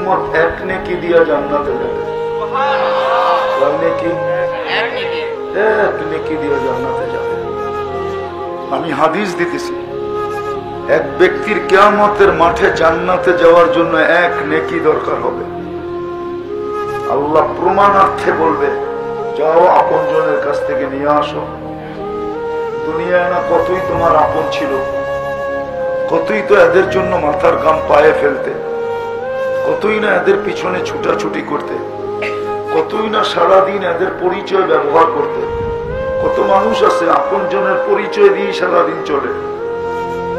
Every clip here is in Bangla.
উম্মত এক নেকি দিয়া জান্নাতে যাবে। এক নেকি দিয়া জান্নাতে যাবে। আমি হাদিস দিতেছি, এক ব্যক্তির কিয়ামতের মাঠে জান্নাতে যাওয়ার জন্য এক নেকি দরকার হবে। আল্লাহ প্রমাণার্থে বলবে, যাও আপনজনের কাছ থেকে নিয়ে আসো। দুনিয়ায় না কতই তোমার আপন ছিল, কতই তো এদের জন্য মাথার ঘাম পায়ে ফেলতে, কতই না এদের পিছনে ছুটাছুটি করতে, কতই না সারাদিন এদের পরিচয় ব্যবহার করতে। কত মানুষ আছে আপনজনের পরিচয় দিয়ে সারাদিন চলে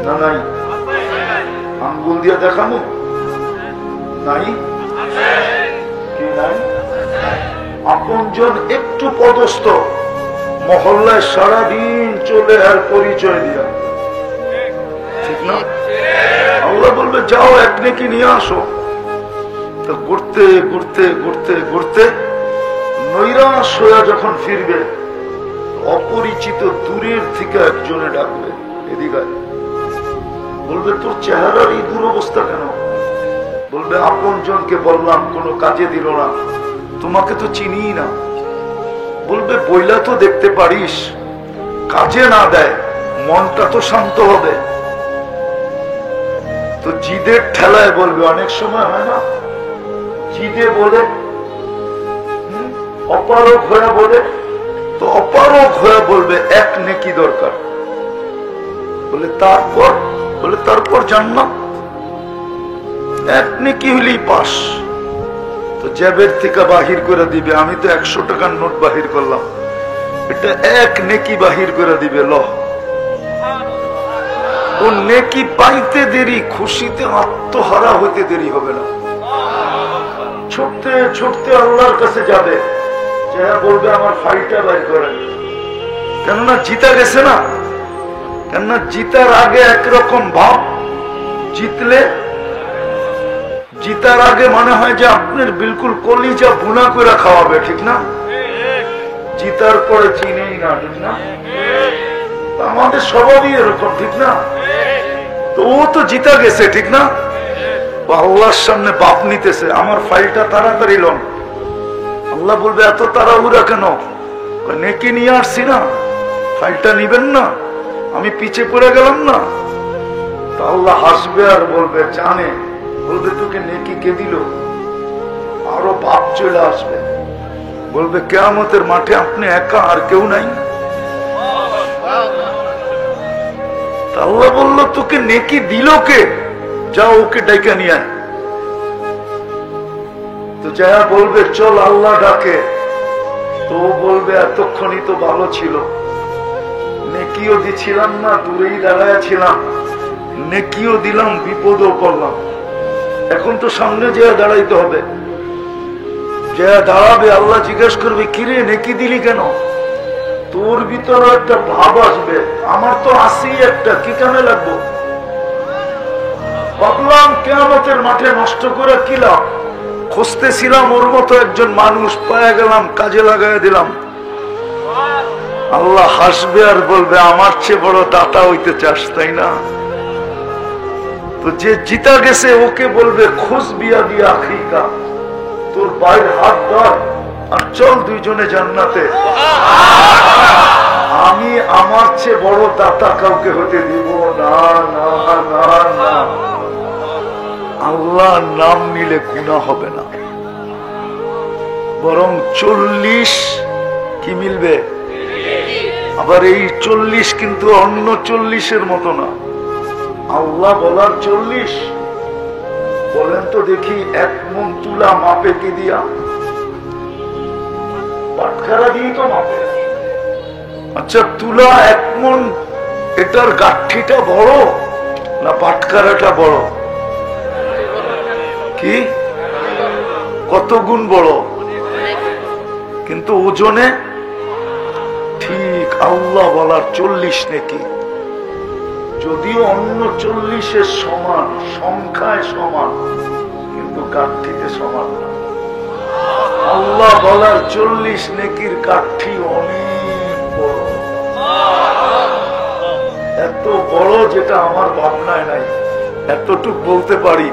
না? নাই? আঙ্গুল দিয়ে দেখানো নাই? কি নাই? আপনজন একটু পদস্থ মহল্লায় সারাদিন চলে আর পরিচয় দিয়া, ঠিক না? আল্লাহ বলবে, যাও এক নেকি নিয়ে আসো। তো ঘুরতে ঘুরতে ঘুরতে ঘুরতে নৈরাশ হয়ে যখন ফিরবে, অপরিচিত দূরের থেকে একজনে ডাকবে, এদিকে বলবে, তোর চেহারার এই দুরবস্থা কেন? বলবে, আপনজনকে বললাম, কোনো কাজে দিল না, তোমাকে তো চিনি না। বলবে, বইলা তো দেখতে পারিস, কাজে না দেয় মনটা তো শান্ত হবে। তো জিদের ঠেলায় বলবে, অনেক সময় হয় না, জিদে বলে, অপারক হয়ে বলে, তো অপারক হয়ে বলবে এক নেকি দরকার। বলে তারপর, বলে তারপর জান্নাত, এক নেকি হলেই পাস। তো জেবের থেকে বাহির করে দিবে, আমি তো 100 টাকার নোট বাহির করলাম, এটা এক নেকি বাহির করে দিবে, ল। ও নেকি পাইতে দেরি, খুশিতে আত্মহারা হইতে দেরি হবে না। ছুটতে ছুটতে আল্লাহর কাছে যাবে, যা বলবে, আমার ফাইলটা বাইর করেন। কেননা জিতা গেছে না, কেননা জিতার আগে একরকম ভাব, জিতলে, জিতার আগে মনে হয় যে আপনার বিলকুল কলিজা বুনা করে খাওয়াবে, ঠিক না? জিতার পরে চিনেই না, ঠিক না? আমাদের স্বভাবই এরকম, ঠিক না? তো ও তো জিতা গেছে, ঠিক না? আল্লাহর সামনে বাপ নিতেছে, আমার ফাইলটা তাড়াতাড়ি লন। আল্লাহ বলবে, এত তাড়াহুড়া কেন? নেকি নিয়ে আসছি না, ফাইলটা নিবেন না? আমি পিছে পড়ে গেলাম না? তা আল্লাহ হাসবে আর বলবে, জানে, বলবে, তোকে নেকি কে দিল? আরো বাপ চলে আসবে, বলবে, কিয়ামতের মাঠে আপনি একা, আর কেউ নাই। আল্লাহ বলল, তোকে নেকি দিল কে? যাও ওকে ডাইকা নিয়ে আয়। তো যা বলবে, চল আল্লাহ ডাকে। তো বলবে, এতক্ষণই তো ভালো ছিল, নেকিও দিছিলাম না, দূরেই দাঁড়ায় ছিলাম, নেকিও দিলাম, বিপদও করলাম, এখন তো সামনে যে দাঁড়াইতে হবে। যে দাঁড়াবে, আল্লাহ জিজ্ঞেস করবে, কিরে নেকি দিলি কেন? তোর ভিতরে একটা ভাব আসবে, আমার তো আসি একটা, কি কামে লাগবো? ভাবলাম কিয়ামতের মাঠে নষ্ট করে কি লাভ, খুঁজতেছিলাম ওর মতো একজন মানুষ, পায়ে গেলাম, কাজে লাগাই দিলাম। আল্লাহ হাসবে আর বলবে, আমার চেয়ে বড় দাতা হইতে চাস, তাই না? তো যে জিতা গেছে ওকে বলবে, খোঁজ বিয়া দিয়া আখিকা, তোর বাইর হাত ধর আর চল দুইজনে জান্নাতে। আমি আমার চেয়ে বড় দাতা কাউকে হতে দিব না, না, না, না। আল্লাহর নাম নিলে গুনাহ হবে না, বরং 40 কি মিলবে। আবার এই 40 কিন্তু অন্য 40-এর মতো না, আল্লাহ বলার 40। বলেন তো দেখি, 1 মণ তুলা মাপে কি দিয়া? পাটখারা দিয়ে তো মাপে। আচ্ছা, তুলা 1 মণ, এটার গাঠিটা বড় না পাটখারাটা বড়? কি কত গুণ বড়? কিন্তু ওজনে ঠিক আল্লাহ বলার 40 নাকি, যদিও অন্য 40-এর সমান, সংখ্যায় সমান, কিন্তু কাঠিতে সমান না। আল্লাহ বলার 40 নেকির কাঠি অনেক বড়, এত বড় যেটা আমার ভাবনায় নাই। এতটুক বলতে পারি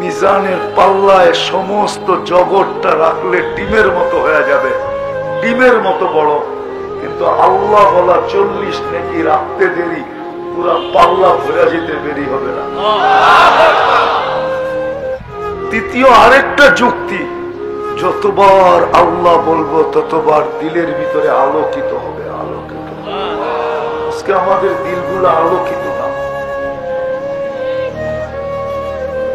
মিজানের পাল্লায় সমস্ত জগৎটা রাখলে ডিমের মতো হয়ে যাবে, ডিমের মতো বড়। কিন্তু আল্লাহ বলা 40 নেকি রাখতে দেরি, পুরা পাল্লা ভরে যেতে দেরি হবে না। তৃতীয় আরেকটা যুক্তি, যতবার আল্লাহ বলবো ততবার দিলের ভিতরে আলোকিত হবে, আলোকিত। আজকে আমাদের দিলগুলো আলোকিত না।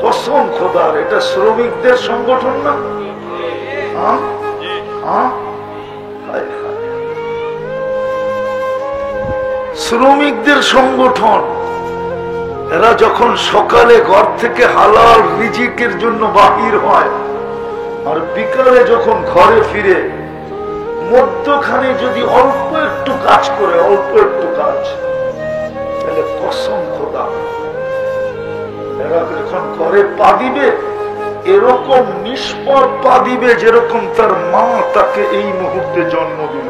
কসম খোদার, এটা শ্রমিকদের সংগঠন না? শ্রমিকদের সংগঠন। এরা যখন সকালে ঘর থেকে হালাল রিজিকের জন্য বাহির হয়, আর বিকালে যখন ঘরে ফিরে মধ্যখানে যদি অল্প একটু কাজ করে, অল্প একটু কাজ, তাহলে কসম খোদা এরা যখন ঘরে পা দিবে, এরকম নিষ্পাপ পা দিবে যেরকম তার মা তাকে এই মুহূর্তে জন্ম দিল।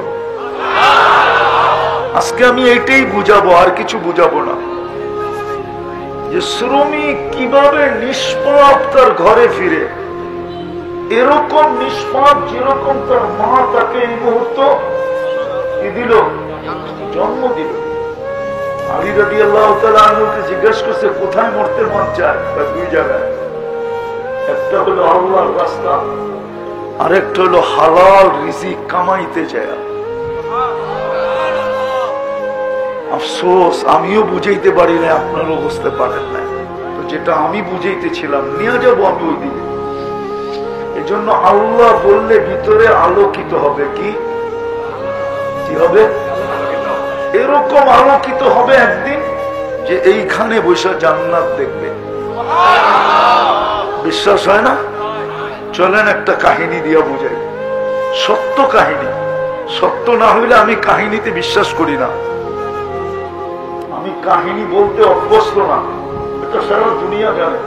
আজকে আমি এইটাই বুঝাবো, আর কিছু বুঝাবো না, যে শ্রমিক কিভাবে নিষ্পাপ তার ঘরে ফিরে, এরকম নিষ্পাপ যেরকম তার মা তাকে এই মুহূর্ত কি দিল, জন্ম দিল। আলী রাদিয়াল্লাহু তাআলা আনহুকে জিজ্ঞাসা করছে কোথায় মরতে মন চায়? দুই জায়গায়, একটা হলো আল্লাহর রাস্তা, আরেকটা হলো হালাল রিজিক কামাইতে যায়। আফসোস আমিও বুঝাইতে পারি না, আপনারাও বুঝতে পারেন না। তো যেটা আমি বুঝাইতেছিলাম নিয়ে যাবো আমি ওই দিকে। এই জন্য আল্লাহ বললে ভিতরে আলোকিত হবে। কি হবে? এরকম আলোকিত হবে একদিন যে এইখানে বসে জান্নাত দেখবে। বিশ্বাস হয় না? চলেন একটা কাহিনী দিয়া বুঝাই, সত্য কাহিনী। সত্য না হইলে আমি কাহিনীতে বিশ্বাস করি না। আমি কাহিনী বলতে অভ্যস্ত না, এটা সারা দুনিয়া জানে।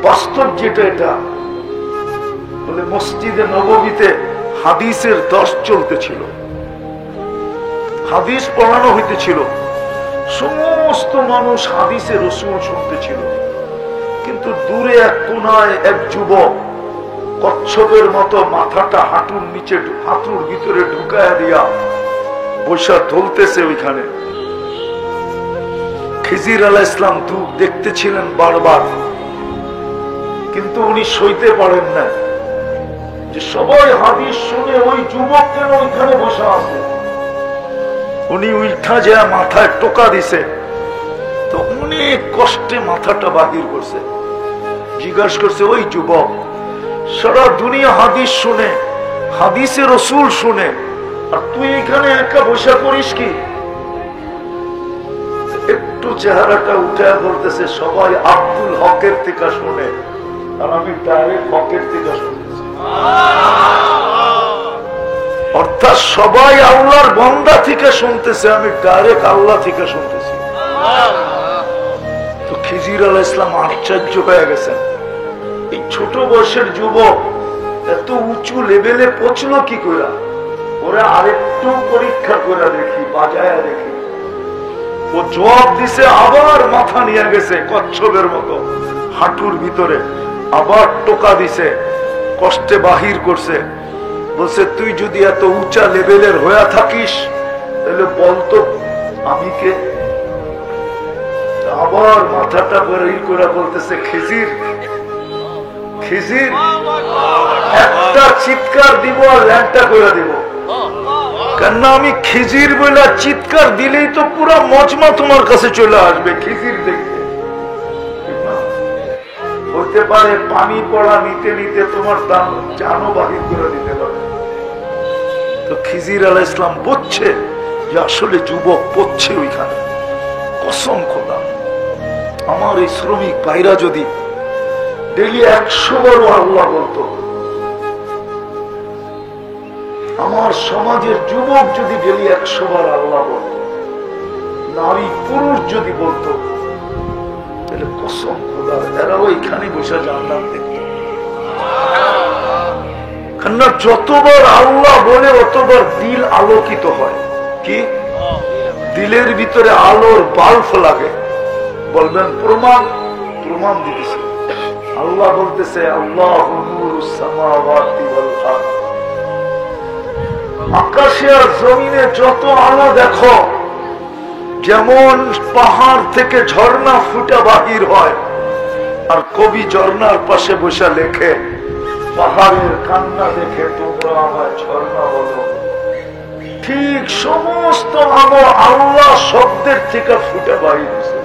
বাস্তব যেটা, এটা বলে মসজিদে নববীতে হাদিসের দর্শ চলতেছিল, হাদিস পড়ানো হইতেছিল, সমস্ত মানুষ হাদিসে রসুল শুনতেছিল। কিন্তু দূরে এক কোনায় এক যুবক কচ্ছপের মতো মাথাটা হাঁটুর নিচে, হাঁটুর ভিতরে ঢুকায় দিয়া বৈশা ধলতেছে ওইখানে। খিজির আলাইহিস সালাম দুঃখ দেখতেছিলেন বারবার, কিন্তু উনি সইতে পারেন না যে সবাই হাদিস শুনে ওই যুবক কেন ওইখানে বসা আছে। উনি উঠা যায় মাথায় টোকা দিছে, তো অনেক কষ্টে মাথাটা বাহির করছে। জিজ্ঞাসা করছে, ওই যুবক, সারা দুনিয়া হাদিস শুনে, হাদিসে রসুল শুনে, আর তুই এখানে একা বসা করিস কি? একটু চেহারাটা উঠে বলতেছে, সবাই আব্দুল হকের থেকে শুনে, আর আমি ডাইরেক্ট হকের থেকে শুনতেছি। অর্থাৎ সবাই আল্লাহর বান্দা থেকে শুনতেছে, আমি ডাইরেক্ট আল্লাহ থেকে শুনতেছি। তো খিজির আলাইহিস সালাম আশ্চর্য হয়ে গেছেন, এই ছোট বয়সের যুবক এত উঁচু লেভেলে পৌঁছলো কি করে? ওরা আরেকটু পরীক্ষা করে দেখি, বাজায় দেখি। ও জবাব দিছে, আবার মাথা নিয়ে গেছে কচ্ছপের মতো হাঁটুর ভিতরে, আবার টোকা দিছে, কষ্টে বাহির করছে। বলছে, তুই যদি এত উঁচা লেভেলের হয়ে থাকিস তাহলে বলতো আমি কে? আবার মাথাটা বেরিয়ে করে বলতেছে, খিজির, খিজির, একটা চিৎকার দিব আর ল্যাংটা করে দিব। কেন আমি খিজির বলে চিৎকার দিলেই তো পুরো মজমা তোমার কাছে চলে আসবে খিজির দেখতে। হতে পারে পানি পড়া নিতে নিতে তোমার জানো বাহির করে দিতে পারে। তো খিজির আলাইহিস সালাম বুঝছে যে আসলে যুবক পড়ছে ওইখানে। কসম খোদা, আমার এই শ্রমিক ভাইরা যদি ডেলি 100 বার আল্লাহ বলতো, আমার সমাজের যুবক যদি ডেলি 100 বার আল্লাহ বলতো, নারী পুরুষ যদি বলতো, তাহলে কসম খোদা এরাও এখানে বসে জান্নাত দেখত। কেননা যতবার আল্লাহ বলে অতবার দিল আলোকিত হয়। কি দিলের ভিতরে আলোর বাল্ব লাগে? বলবেন প্রমাণ কি? প্রমাণ দিতেছি। আল্লাহ বলতেছে আল্লাহু নূরুস সামাওয়াতি ওয়াল আরদ, আকাশে আর জমিনে যত আলো দেখো, যেমন পাহাড় থেকে ঝর্ণা ফুটা বাহির হয়, আর কবি ঝর্ণার পাশে বসে লেখে পাহাড়ের কান্না দেখে তোমরা আমায় ঝর্ণা বলো, ঠিক সমস্ত আলো আল্লাহ শব্দের থেকে ফুটে বাহির হয়েছে।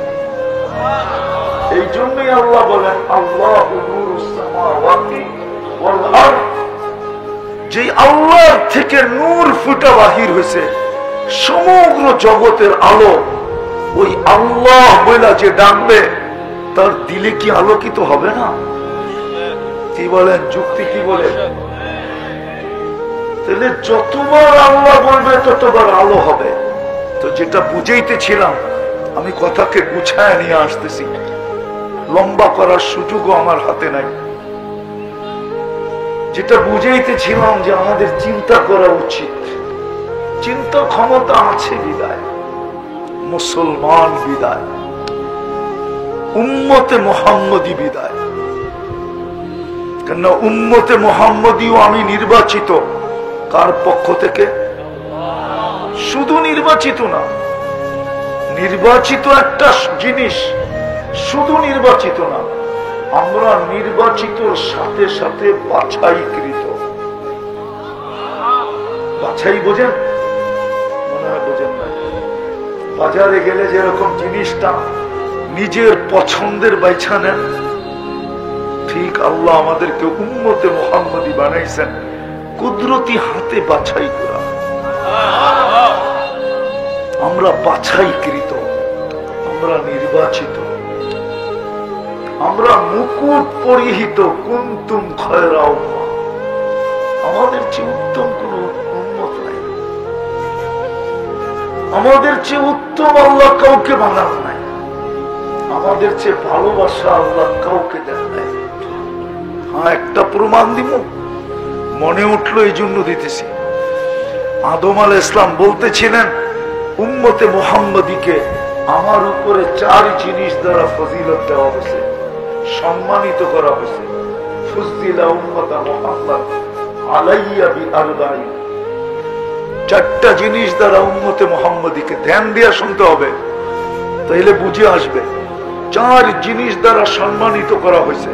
এই জন্যই আল্লাহ বলেন আল্লাহু নূরুস সামাওয়াতি ওয়াল আরদ, যে আল্লাহর থেকে নূর ফুটা বাহির হয়েছে, সমগ্র জগতের আলো ওই আল্লাহ বলে যে ডাকবে তার দিলে কি আলোকিত হবে না? কি বলেন, যুক্তি কি বলে? তাহলে যতবার আল্লাহ বলবে ততবার আলো হবে। তো যেটা বুঝাইতেছিলাম, আমি কথাকে গুছায় নিয়ে আসতেছি, লম্বা করার সুযোগও আমার হাতে নাই। যেটা বুঝাইতেছিলাম যে আমাদের চিন্তা করা উচিত, চিন্তা ক্ষমতা আছে বিদায়, মুসলমান বিদায়, উম্মতে মুহাম্মদী বিদায়। কেন উম্মতে মুহাম্মদীও আমি নির্বাচিত, কার পক্ষ থেকে? শুধু নির্বাচিত না, নির্বাচিত একটা জিনিস, শুধু নির্বাচিত না, আমরা নির্বাচিতর সাথে সাথে বাছাইকৃত। বাছাই বোঝেন? মনে হয় বোঝেন না। বাজারে গেলে যেরকম জিনিসটা নিজের পছন্দের বাইছা নেন, ঠিক আল্লাহ আমাদেরকে উম্মতে মুহাম্মদী বানাইছেন কুদরতি হাতে বাছাই করা। আমরা বাছাইকৃত, আমরা নির্বাচিত, আমরা মুকুট পরিহিত। কুনতুম খায়রা উম্মাহ, আমাদের চেয়ে উত্তম কোন উম্মত নাই, আমাদের চেয়ে উত্তম আল্লাহ কাউকে বানান নাই, আমাদের চেয়ে ভালোবাসা আল্লাহ কাউকে দেন নাই। হ্যাঁ, একটা প্রমাণ দিব, মনে উঠলো এই জন্য দিতেছি। আদম আলাইহিস সালাম বলতেছিলেন উম্মতে মুহাম্মদীকে আমার উপরে 4 জিনিস দ্বারা ফজিলত দেওয়া হয়েছে, সম্মানিত করা হয়েছে। ফুযিলা উম্মতা মুহাম্মদ আলাইয়া বিআরবাঈন, 4টা জিনিস দ্বারা উম্মতে মুহাম্মদীকে, ধ্যান দিয়ে শুনতে হবে তাইলে বুঝে আসবে। 4 জিনিস দ্বারা সম্মানিত করা হয়েছে।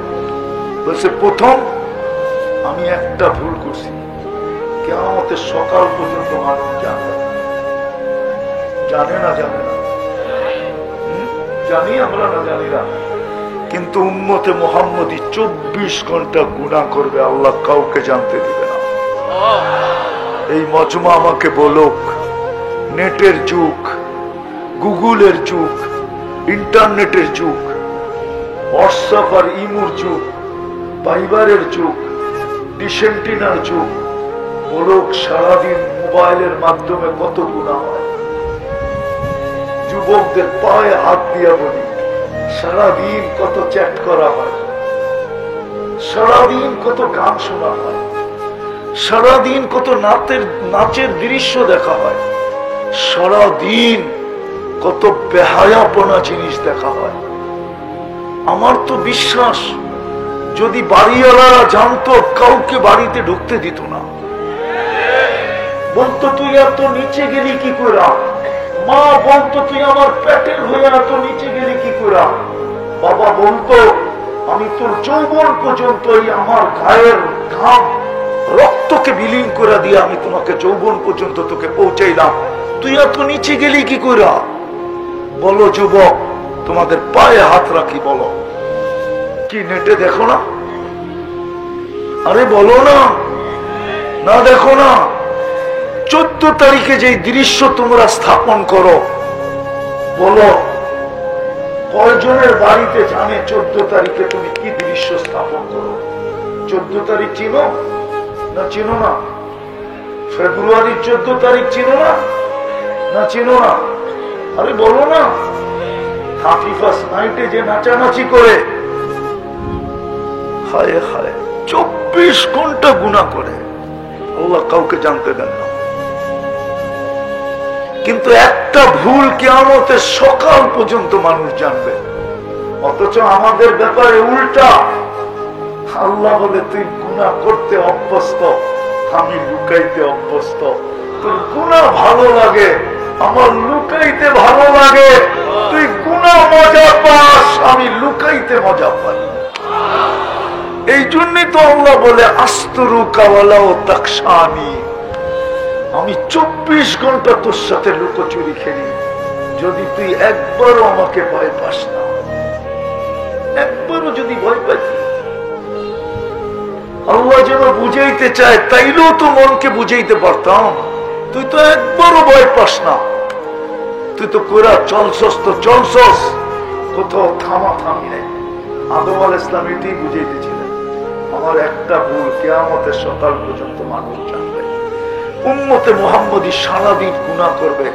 বলছে প্রথম, আমি একটা ভুল করছি, কিয়ামতের সকাল পর্যন্ত মানুষ জানে না, জানে না, জানি আমরা না জানি না, কিন্তু উম্মতে মুহাম্মদী 24 ঘন্টা গুনাহ করবে, আল্লাহ কাউকে জানতে দিবে না। এই মজমা আমাকে বলুক, নেটের যুগ, গুগলের যুগ, ইন্টারনেটের যুগ, হোয়াটসঅ্যাপ আর ইমুর যুগ, ফাইবারের যুগ, ডিসেন্টিনার যুগ, বলুক সারাদিন মোবাইলের মাধ্যমে কত গুনাহ হয়। যুবকদের পায়ে হাত দিয়া বলি, সারাদিন কত চ্যাট করা হয়, সারাদিন কত গান শোনা হয়, সারাদিন কত নাচের দৃশ্য দেখা হয়, সারাদিন কত বেহায়াপনা জিনিস দেখা হয়। আমার তো বিশ্বাস যদি বাড়িওয়ালারা জানতো, কাউকে বাড়িতে ঢুকতে দিত না। বলতো তুই এত নিচে গেলি কি করে? মা বলতো তুই আমার পেটের হয়ে এত নিচে গেলি কি করে? বাবা বলতো আমি তোর যৌবন পর্যন্ত আমার গায়ের ঘাম রক্তকে বিলীন করে দিয়ে আমি তোমাকে যৌবন পর্যন্ত তোকে পৌঁছাইলাম, তুই এত নিচে গেলি কি করে? বলো যুবক, তোমাদের পায়ে হাত রাখি, বলো। কি নেটে দেখো না? আরে বলো না, না দেখো না? 14 তারিখে যে দৃশ্য তোমরা স্থাপন করো, বলো কয়জনের বাড়িতে জানে 14 তারিখে তুমি কি দৃশ্য স্থাপন করো? 14 তারিখ চিনো না চিনো না? ফেব্রুয়ারির 14 তারিখ চিনো না, না চিনো না? আরে বলো না। 31st নাইটে যে নাচানাচি করে, হায় হায়, 24 ঘন্টা গুনাহ করে, আল্লাহ কাউকে জানতে দেন না। কিন্তু একটা ভুল কিয়ামতের সকাল পর্যন্ত মানুষ জানবে। অথচ আমাদের ব্যাপারে উল্টা। আল্লাহ বলে তুই গুনাহ করতে অভ্যস্ত, আমি লুকাইতে অভ্যস্ত। তোর গুনাহ ভালো লাগে, আমার লুকাইতে ভালো লাগে। তুই গুনাহ মজা পাস, আমি লুকাইতে মজা পাই। এই জন্যই তো আল্লাহ বলে আস্তরুকা ওয়ালাউ তাকশানি, আমি 24 ঘন্টা তোর সাথে লুকোচুরি খেলি, যদি তুই একবারও আমাকে ভয় পাস না। একবারও যদি ভয় পাইতি, আল্লাহ যেন বুঝাইতে চায়, তাইলেও তো মনকে বুঝাইতে পারতাম। তুই তো একবারও ভয় পাস না, তুই তো কোরা চলছস তো চলছস, কোথাও থামা থামি নেই। আদম আলাইহিস সালাম এটাই বুঝাইতেছিলেন, আমার একটা ভুল কিয়ামতের সকাল পর্যন্ত মানুষ জানবে। উম্মতে মুহাম্মদী সারাদিন গুনাহ করবে,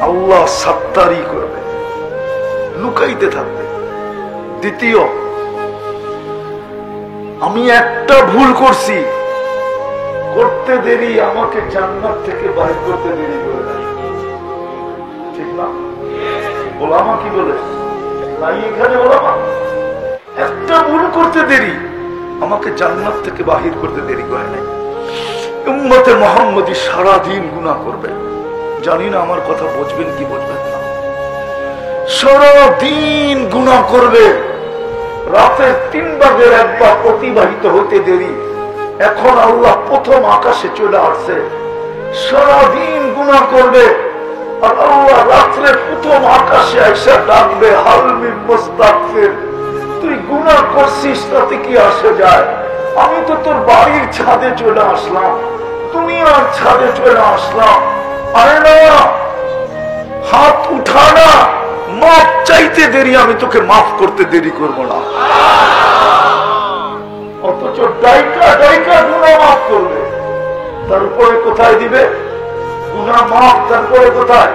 আল্লাহ সাত্তারি করবে, লুকাইতে থাকবে। দ্বিতীয়, আমি একটা ভুল করছি, করতে দেরি আমাকে জান্নাত থেকে বাইর করতে দেরি করে দেয়, ঠিক না? ওলামা কি বলে নাই এখানে? ওলামা একটা ভুল করতে দেরি আমাকে জান্নাত থেকে বাহির করতে দেরি করে নাই। উম্মতে মুহাম্মদী সারাদিন গুনাহ করবে, জানি না আমার কথা বুঝবেন কি বুঝবেন না। সারাদিন গুনাহ করবে, রাতের 3 ভাগের 1 ভাগ অতিবাহিত হতে দেরি। এখন আল্লাহ প্রথম আকাশে চলে আসছে, সারাদিন গুনাহ করবে, আর আল্লাহ রাত্রে প্রথম আকাশে আইসা ডাকবে, হাল মিন মুস্তাগফির। তুই গুনাহ করছিস তাতে কি আসে যায়? আমি তো তোর বাড়ির ছাদে চলে আসলাম, তুমি আর ছাদে চলে আসলাম। আরে না, হাত উঠা না, মাফ চাইতে দেরি, আমি তোকে মাফ করতে দেরি করব না। অথচ ডাইকা ডাইকা গুনাহ মাফ করবে, তারপরে কোথায় দিবে? গুনাহ মাফ, তারপরে কোথায়?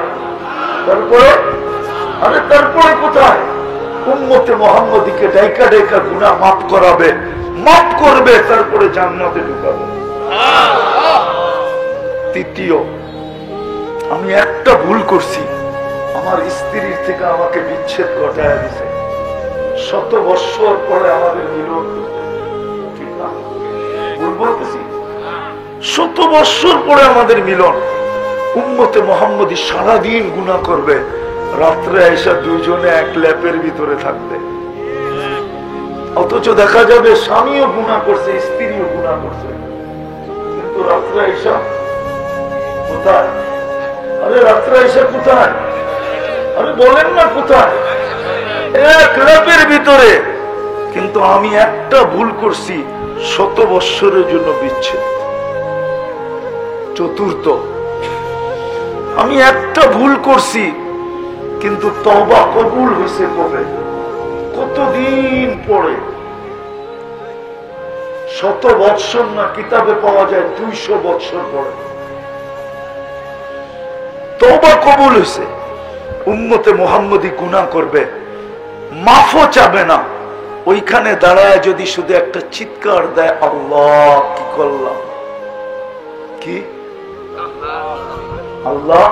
তারপরে আরে তারপরে কোথায়? উম্মতে মুহাম্মদীকে ডাইকা ডাইকা গুনাহ মাফ করাবে, মাফ করবে, তারপরে জান্নাতে ঢুকাবে। তৃতীয়, আমি একটা ভুল করছি, আমার স্ত্রীর থেকে আমাকে বিচ্ছেদ ঘটায় দিছে। 100 বৎসর পরে আমাদের মিলন, ঠিক না? ভুল বলতেছি? 100 বৎসর পরে আমাদের মিলন। উম্মতে মুহাম্মদী সারাদিন গুনাহ করবে, রাত্রে এসে দুইজনে এক ল্যাপের ভিতরে থাকবে। অথচ দেখা যাবে স্বামীও গুনাহ করছে, স্ত্রীও গুনাহ করছে, কিন্তু রাত্রে এসে কোথায়? আরে রাত্রে এসে কোথায়? আরে বলেন না কোথায়? এক ল্যাপের ভিতরে। কিন্তু আমি একটা ভুল করছি, 100 বৎসরের জন্য বিচ্ছেদ। চতুর্থ, আমি একটা ভুল করছি, কিন্তু তওবা কবুল হয়েছে কবে? কতদিন পরে? 100 বৎসর না, কিতাবে পাওয়া যায় 200 বৎসর পরে তওবা কবুল হয়েছে। উম্মতে মুহাম্মদী গুনাহ করবে, মাফও চাবে না, ওইখানে দাঁড়ায় যদি শুধু একটা চিৎকার দেয়, আল্লাহ কি করলাম, কি আল্লাহ,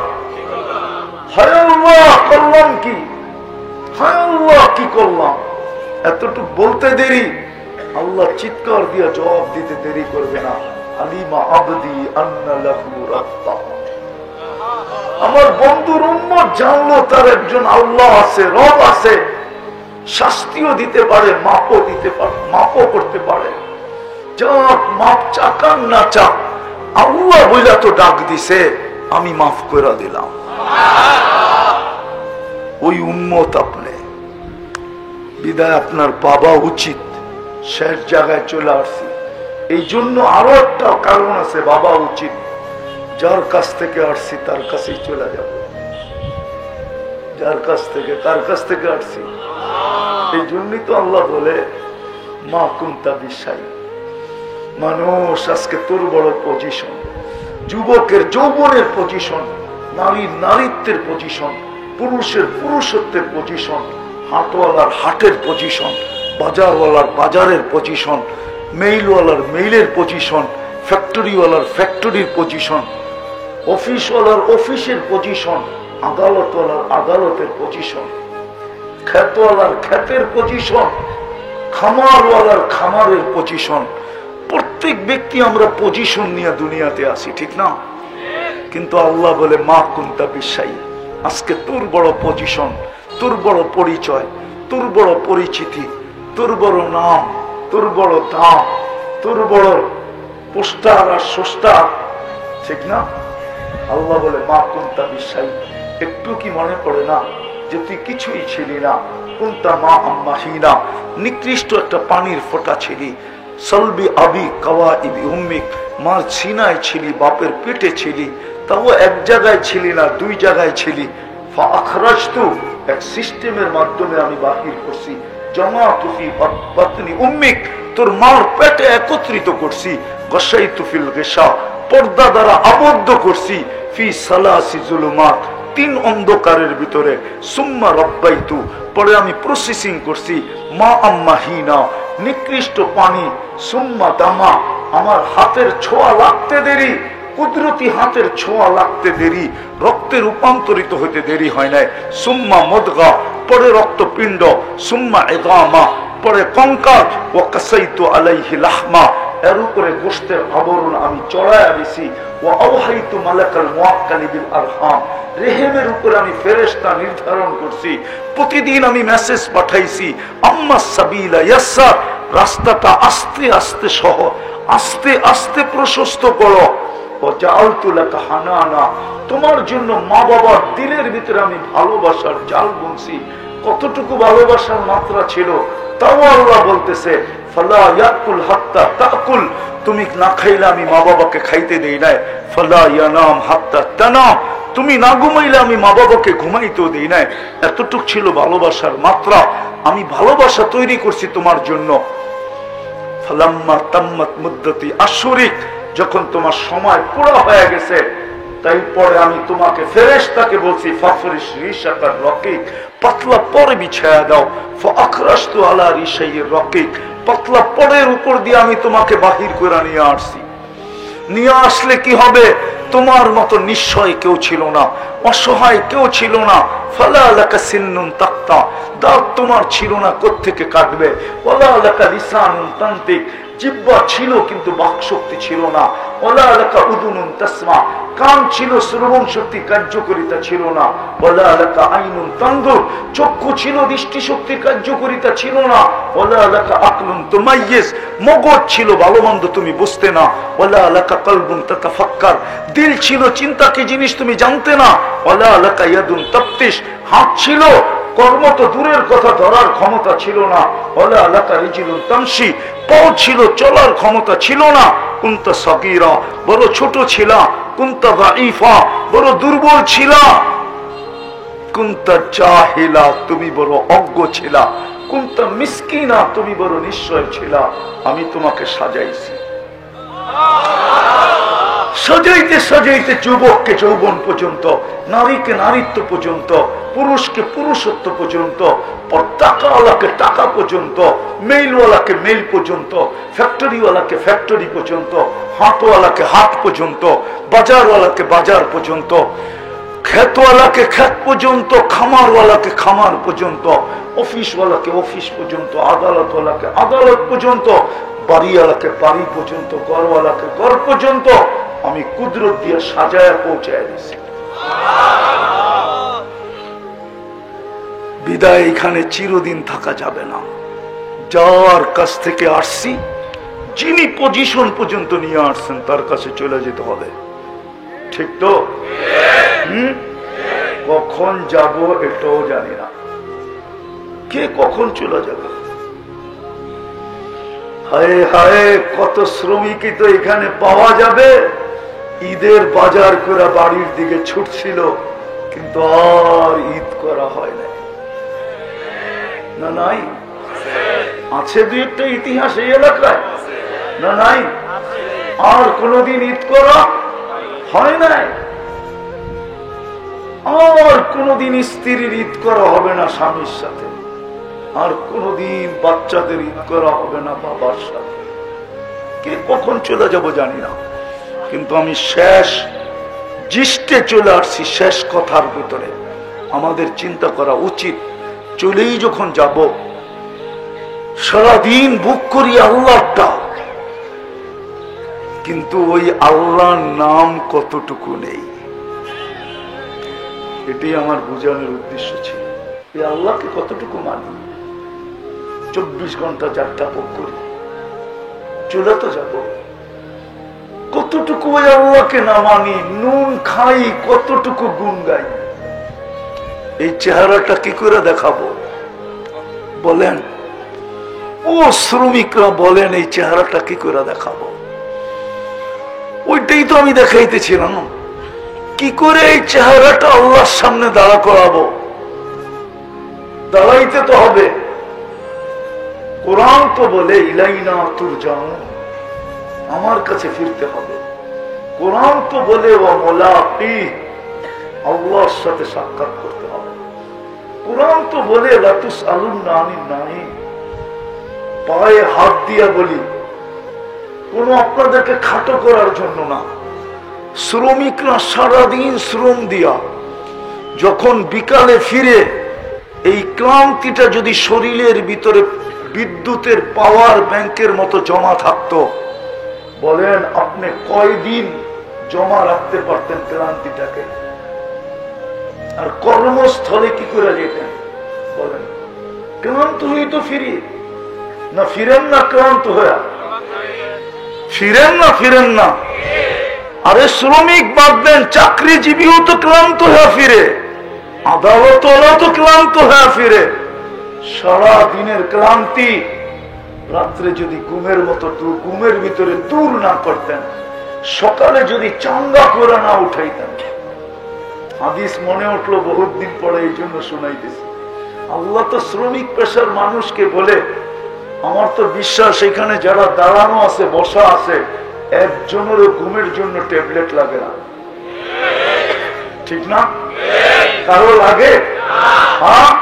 হায় আল্লাহ করলাম কি, হায় আল্লাহ কি করলাম, এতটুকু বলতে দেরি, আল্লাহ চিৎকার দিয়ে জবাব দিতে দেরি করবে না। আলিমা আবদি আন্না লাহু রাব্বা, আমার বন্ধুর উম্মত জানলো তার একজন আল্লাহ আছে, রব আছে, শাস্তিও দিতে পারে, মাপও দিতে পারে, মাপও করতে পারে। যাক মাপ চাকান না চাক, আল্লাহ বইলা তো ডাক দিছে, আমি মাফ করে দিলাম। ওই উম্মত আপনি, বিদায় আপনার পাওয়া উচিত। শেষ জায়গায় চলে আসছি, এই জন্য আরো একটা কারণ আছে, বাবা উচিত। যার কাছ থেকে আসছি তার কাছেই চলে যাব। যার কাছ থেকে, কার কাছ থেকে আসছি? এই জন্যই তো আল্লাহ বলে মা কুনতা বিশাই। মানুষ আজকে তোর বড় পজিশন, যুবকের যৌবনের পজিশন, নারীর নারীত্বের পজিশন, পুরুষের পুরুষত্বের পজিশন, হাটওয়ালার হাটের পজিশন, বাজারওয়ালার বাজারের পজিশন, মেইলওয়ালার মেইলের পজিশন, ফ্যাক্টরিওয়ালার ফ্যাক্টরির পজিশন, অফিসওয়ালার অফিসের পজিশন, আদালতওয়ালার আদালতের পজিশন। ক্ষেতওয়ালার ক্ষেতের পজিশন, খামারওয়ালার খামারের পজিশন। প্রত্যেক ব্যক্তি আমরা পজিশন নিয়ে দুনিয়াতে আসি, ঠিক না? কিন্তু আল্লাহ বলে মা কুনতা বিশাই, আজকে তোর বড় পজিশন, তোর বড় পরিচয়, তোর বড় পরিচিতি, তোর বড় নাম, তোর বড় দাম, তোর বড় পোস্টার আর সোস্টার, ঠিক না? আল্লাহ বলে মা কুনতা বিশাই, একটু কি মনে পড়ে না যে তুই কিছুই ছিলি না? কুনতা মা আম্মাহিনা, নিকৃষ্ট একটা পানির ফোঁটা ছিলি। সলবি আবি কাওয়া ইবি উম্মিক, মার সিনায় ছিলি, বাপের পেটে ছিলি, তাও এক জায়গায় ছিলি না, দুই জায়গায় ছিলি। ফাআখরাজতু, এক সিস্টেমের মাধ্যমে আমি বাহির করছি। জামাতু ফি বাতনি উম্মিক, তোর মার পেটে একত্রিত করছি। গাশাইতু ফিল গিশা, পর্দা দ্বারা আবদ্ধ করছি। ফি সালাসি জুলুমাত, তিন অন্ধকারের ভিতরে। সুম্মা রাব্বাইতু, পরে আমি প্রসেসিং করছি। মা আম্মাহিনা, নিকৃষ্ট পানি। সুম্মা দামা, আমার হাতের ছোঁয়া লাগতে দেরি, কুদরতি হাতের ছোঁয়া লাগতে দেরি, রক্তে রূপান্তরিত হতে দেরি হয় নাই। সুম্মা মদগা, পরে রক্তপিণ্ড। সুম্মা ইদামা, পরে কঙ্কাল। ও কাসাইতু আলাইহি লাহমা, এর উপরে গোশতের আবরণ আমি চড়াইয়া দিছি। ও আওহাইতু মালাকাল মুআক্কালি বিল আরহাম, রেহেমের উপরে আমি ফেরেশতা নির্ধারণ করছি। প্রতিদিন আমি মেসেজ পাঠাইছি। আম্মা সাবিলা ইয়াসসার, রাস্তাটা আস্তে আস্তে সহজ, আস্তে আস্তে প্রশস্ত করো। ও জাআলতু লাকা হানানা, তোমার জন্য মা বাবার দিলের ভিতরে আমি ভালোবাসার জাল বুনছি। কতটুকু ভালোবাসার মাত্রা ছিল, তাও আল্লাহ বলতেছে ফালা ইয়াকুল হাত্তা তাকুল, তুমি না খাইলে আমি মা বাবাকে খাইতে দেই নাই। ফালা ইয়ানাম হাত্তা তানাম, তুমি না ঘুমাইলে আমি মা বাবাকে ঘুমাইতেও দেই নাই। এতটুক ছিল ভালোবাসার মাত্রা। আমি ভালোবাসা তৈরি করছি তোমার জন্য। ফালাম্মা তাম্মাত মুদ্দাতি আশরিক, যখন তোমার সময় পুরো হয়ে গেছে, তাই পরে আমি তোমাকে ফেরেশতাকে বলছি ফাফরিশ রিশাকার রকিক, পাতলা পরে বিছায়া দাও। ফাআখরাজতু আলা রিশাইর রকিক, পাতলা পরের উপর দিয়ে আমি তোমাকে বাহির করে নিয়ে আসছি। নিয়ে আসলে কি হবে? তোমার মতো নিশ্চয় কেউ ছিল না, অসহায় কেউ ছিল না। ফালা লাকা সিন্নুন তাক্তা, দাঁত তোমার ছিল না, কোত্থেকে কাটবে? ওয়ালা লাকা লিসানুন তান্তিক, জিহ্বা ছিল কিন্তু বাক শক্তি ছিল না। ওয়ালা লাকা উদুনুন তাসমা, কান ছিল, শ্রবণ শক্তি কার্যকারিতা ছিল না। ওয়ালা লাকা আইনুন তানদুর, চক্ষু ছিল, দৃষ্টি শক্তির কার্যকারিতা ছিল না। ওয়ালা লাকা আকলুন তুমাইয়িজ, মগজ ছিল, ভালো মন্দ তুমি বুঝতে না। ওয়ালা লাকা কলবুন তাতাফাক্কার, দিল ছিল, চিন্তা কি জিনিস তুমি জানতে না। ওয়ালা লাকা ইয়াদুন তাফতিশ, হাত ছিল, কর্ম তো দূরের কথা, ধরার ক্ষমতা ছিল না। ওয়ালা লাকা রিজলুন তামশি, পাও ছিল, চলার ক্ষমতা ছিল না। কুনতা সাগীরা, বড় ছোট ছিলা। কুনতা দাঈফা, বড় দুর্বল ছিলা। কুনতা জাহিলা, তুমি বড় অজ্ঞ ছিলা। কুনতা মিসকিনা, তুমি বড় নিশ্চয় ছিলা। আমি তোমাকে সাজাইছি। সাজাইতে সাজাইতে যুবককে যৌবন পর্যন্ত, নারীকে নারীত্ব পর্যন্ত, পুরুষকে পুরুষত্ব পর্যন্ত, টাকাওয়ালাকে টাকা পর্যন্ত, মেইলওয়ালাকে মেইল পর্যন্ত, ফ্যাক্টরিওয়ালাকে ফ্যাক্টরি পর্যন্ত, হাটওয়ালাকে হাট পর্যন্ত, বাজারওয়ালাকে বাজার পর্যন্ত, ক্ষেতওয়ালাকে ক্ষেত পর্যন্ত, খামারওয়ালাকে খামার পর্যন্ত, অফিসওয়ালাকে অফিস পর্যন্ত, আদালতওয়ালাকে আদালত পর্যন্ত, বাড়িওয়ালাকে বাড়ি পর্যন্ত, ঘরওয়ালাকে ঘর পর্যন্ত আমি কুদরত দিয়ে সাজায়া পৌঁছায় দিছি। বিদায় এখানে চিরদিন থাকা যাবে না। যার কাছ থেকে আসছি, যিনি পজিশন পর্যন্ত নিয়ে আসছেন, তার কাছে চলে যেতে হবে। ঠিক তো? কখন যাব এটাও জানি না, কে কখন চলে যাবে। হায় হায়, কত শ্রমিকই তো এখানে পাওয়া যাবে, ঈদের বাজার করে বাড়ির দিকে ছুটছিল, কিন্তু আর ঈদ করা হয় না। না নাই? আছে দুই একটা ইতিহাস এই এলাকায়, না নাই? আর কোনদিন ঈদ করা হয় নাই। আর কোনদিন স্ত্রীর ঈদ করা হবে না স্বামীর সাথে, আর কোনদিন বাচ্চাদের ঈদ করা হবে না বাবার সাথে। কে কখন চলে যাব জানি না, কিন্তু আমি শেষ জিষ্টে চলে আসছি। শেষ কথার ভিতরে আমাদের চিন্তা করা উচিত, চলেই যখন যাব, সারাদিন বুক করি আল্লাহটা, কিন্তু ওই আল্লাহর নাম কতটুকু নেই, এটাই আমার বোঝানোর উদ্দেশ্য ছিল। এই আল্লাহকে কতটুকু মানি? 24 ঘন্টা যাত্রা ভোগ করি, চলে তো যাব, কতটুকু ওই আল্লাহকে না মানি, নুন খাই, কতটুকু গুণ গাই। এই চেহারাটা কি করে দেখাবো বলেন? ও শ্রমিকরা বলেন, এই চেহারাটা কি করে দেখাবো? ওইটাই তো আমি দেখাইতেছিলাম, কি করে এই চেহারাটা আল্লাহর সামনে দাঁড়া করাবো? দাঁড়াইতে তো হবে। কোরআন তো বলে ইলাইনা তুরজাউন, আমার কাছে ফিরতে হবে। কোরআন তো বলে ওয়া মুলাকি, আল্লাহর সাথে সাক্ষাৎ করতে হবে। কোরআন তো বলে লা তুসআলুনা আনিন নাঈম, পায়ে হাত দিয়া বলি, কোন আপনাদেরকে খাটো করার জন্য না। শ্রমিকরা সারাদিন শ্রম দিয়া যখন বিকালে ফিরে, এই ক্লান্তিটা যদি শরীরের ভিতরে বিদ্যুতের পাওয়ার ব্যাংকের মতো জমা থাকতো, বলেন আপনি কয়দিন জমা রাখতে পারতেন ক্লান্তিটাকে? আর কর্মস্থলে কি করে যেতেন বলেন? ক্লান্ত হয়ে তো ফিরি না, ফিরেন না ক্লান্ত হয়ে? ফিরেন না, ফিরেন না। আরে শ্রমিক বাদ দেন, চাকরিজীবীও তো ক্লান্ত হয়ে ফিরে, আদালত তো ক্লান্ত হয়ে ফিরে। সারা দিনের ক্লান্তি রাত্রে যদি ঘুমের মতো ঘুমের ভিতরে দূর না করতেন, সকালে যদি চাঙ্গা করে না উঠাইতেন। হাদিস মনে উঠলো বহুত দিন পরে, এই জন্য শোনাইতেছি। আল্লাহ তো শ্রমিক পেশার মানুষকে বলে, আমার তো বিশ্বাস এখানে যারা দাঁড়ানো আছে, বসা আছে, একজনেরও ঘুমের জন্য ট্যাবলেট লাগে না, ঠিক না? কারো লাগে? হ্যাঁ,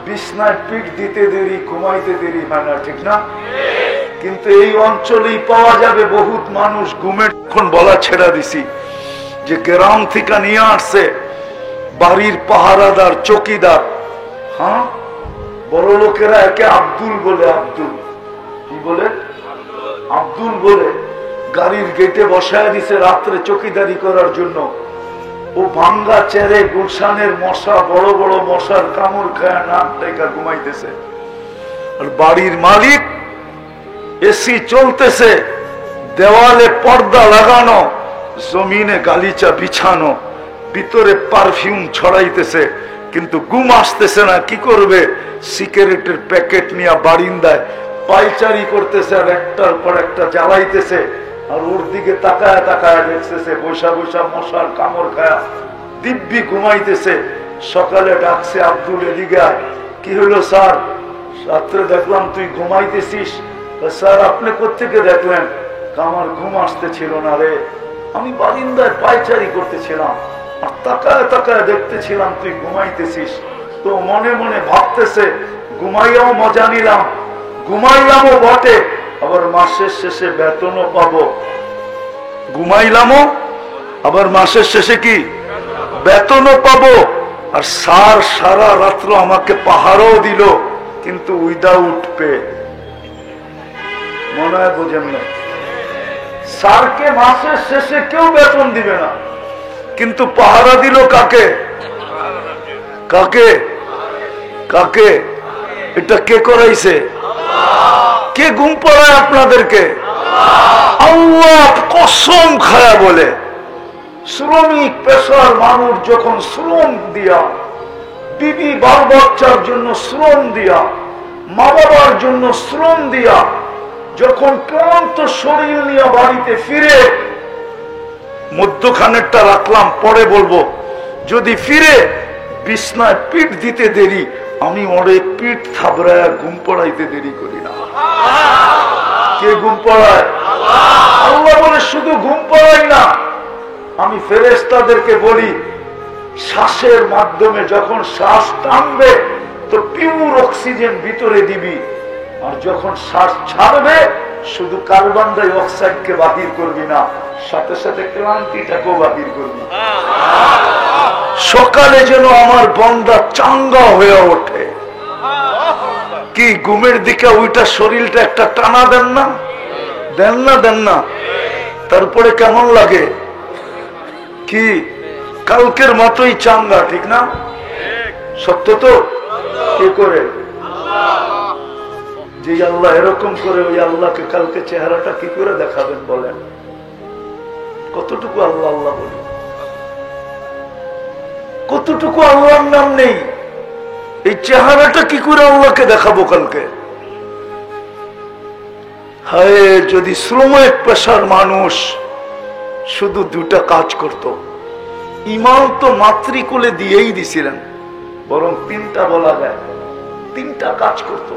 বিছনায় পিঠ দিতে দেরি, ঘুমাইতে দেরি হয় না, ঠিক না? কিন্তু এই অঞ্চলেই পাওয়া যাবে বহুত মানুষ ঘুমের, এখন বলা ছেড়া দিছি, যে গ্রাম থেকে নিয়ে আসছে বাড়ির পাহারাদার, চকিদার। হ্যাঁ, বড় লোকেরা একে আব্দুল বলে, আব্দুল কি বলে? আব্দুল বলে। গাড়ির গেটে বসায় দিছে রাত্রে চকিদারি করার জন্য। ও ভাঙ্গা চেরে গুলশানের মশা, বড় বড় মশার কামড় খায় নাক টেকা ঘুমাইতেছে। আর বাড়ির মালিক এসি চলতেছে, দেওয়ালে পর্দা লাগানো, জমিনে গালিচা বিছানো, ভিতরে পারফিউম ছড়াইতেছে, কিন্তু ঘুম আসতেছে না। কি করবে? সিগারেটের প্যাকেট নিয়ে বারিন্দায় পাইচারি করতেছে, আর একটার পর একটা জ্বালাইতেছে, আর ওর দিকে তাকায় তাকায় দেখতেছে, বৈশা বৈশা মশার কামড় খায়া দিব্যি ঘুমাইতেছে। সকালে ডাকছে, আব্দুল এদিকে আয়। কি হলো স্যার? রাত্রে দেখলাম তুই ঘুমাইতেছিস। স্যার আপনি কোত্থেকে দেখলেন? আমার ঘুম আসতেছিল না রে, আমি বারিন্দায় পাইচারি করতেছিলাম, আর তাকায় তাকায় দেখতেছিলাম তুই ঘুমাইতেছিস। তো মনে মনে ভাবতেছে, ঘুমাইয়াও মজা নিলাম, ঘুমাইলামও বটে, আবার মাসের শেষে বেতনও পাবো। ঘুমাইলামও, আবার মাসের শেষে কি বেতনও পাবো। আর স্যার সারা রাত্র আমাকে পাহাড়ও দিল, কিন্তু উইদাউট পে। মনে হয় বোঝেন না? স্যারকে মাসের শেষে কেউ বেতন দিবে না, কিন্তু পাহারা দিল কাকে? কাকে? কাকে? এটা কে করাইছে? কে ঘুম পড়ায় আপনাদেরকে? আল্লাহ কসম খায়া বলে, শ্রমিক পেশার মানুষ যখন শ্রম দিয়া, বিবি বাল বাচ্চার জন্য শ্রম দিয়া, মা বাবার জন্য শ্রম দিয়া, যখন ক্লান্ত শরীর নিয়ে বাড়িতে ফিরে, মধ্যখানেরটা রাখলাম পরে বলবো, যদি ফিরে বিছনায় পিঠ দিতে দেরি, আমি ওরে পিঠ থাবড়ায় ঘুম পড়াইতে দেরি করি না। কে ঘুম পড়ায়? আল্লাহ বলে শুধু ঘুম পড়াই না, আমি ফেরেশতাদেরকে বলি, শ্বাসের মাধ্যমে যখন শ্বাস টানবে তো পিওর অক্সিজেন ভিতরে দিবি, আর যখন শ্বাস ছাড়বে শুধু কার্বন ডাই অক্সাইডকে বাহির করবি না, সাথে সাথে ক্লান্তিটাকেও বাহির করবি। সকালে যেন আমার বান্দা চাঙ্গা হয়ে ওঠে। কি ঘুমের দিকে ওইটা শরীরটা একটা টানা দেন না, দেন না, দেন না? তারপরে কেমন লাগে? কি কালকের মতোই চাঙ্গা, ঠিক না? সত্য তো? কে করে? যে আল্লাহ এরকম করে, ওই আল্লাহকে কালকে চেহারাটা কি করে দেখাবেন বলেন? কতটুকু আল্লাহ আল্লাহ বলি, কতটুকু আল্লাহর নাম নেই, এই চেহারাটা কি করে আল্লাহকে দেখাবো কালকে? হায়, যদি শ্রমিক পেশার মানুষ শুধু দুটা কাজ করত, ইমাম তো মাতৃকুলে দিয়েই দিছিলেন, বরং তিনটা বলা যায়, তিনটা কাজ করত।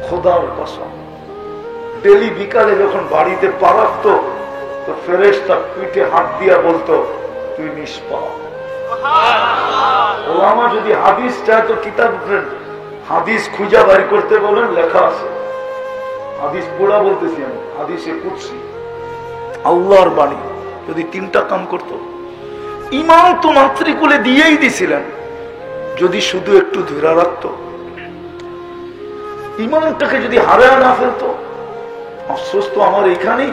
খোদার কসম, ডেলি বিকালে যখন বাড়িতে পা রাখতো তো ফেরেশতা পিঠে হাত দিয়া বলতো, তুই নিষ্পাপ। ওলামা যদি হাদিস চায় তো কিতাব হাদিস খুঁজা বের করতে বলেন, লেখা আছে। হাদিস পড়া বলতেছি আমি, হাদিসে কুদসি, আল্লাহর বাণী। যদি তিনটা কাম করত, ইমাম তো মাতৃকুলে দিয়েই দিছিলেন, যদি শুধু একটু ধরে রাখতো, ইমানটাকে যদি হারায় না ফেলতো। আফসোস তো আমার এখানেই।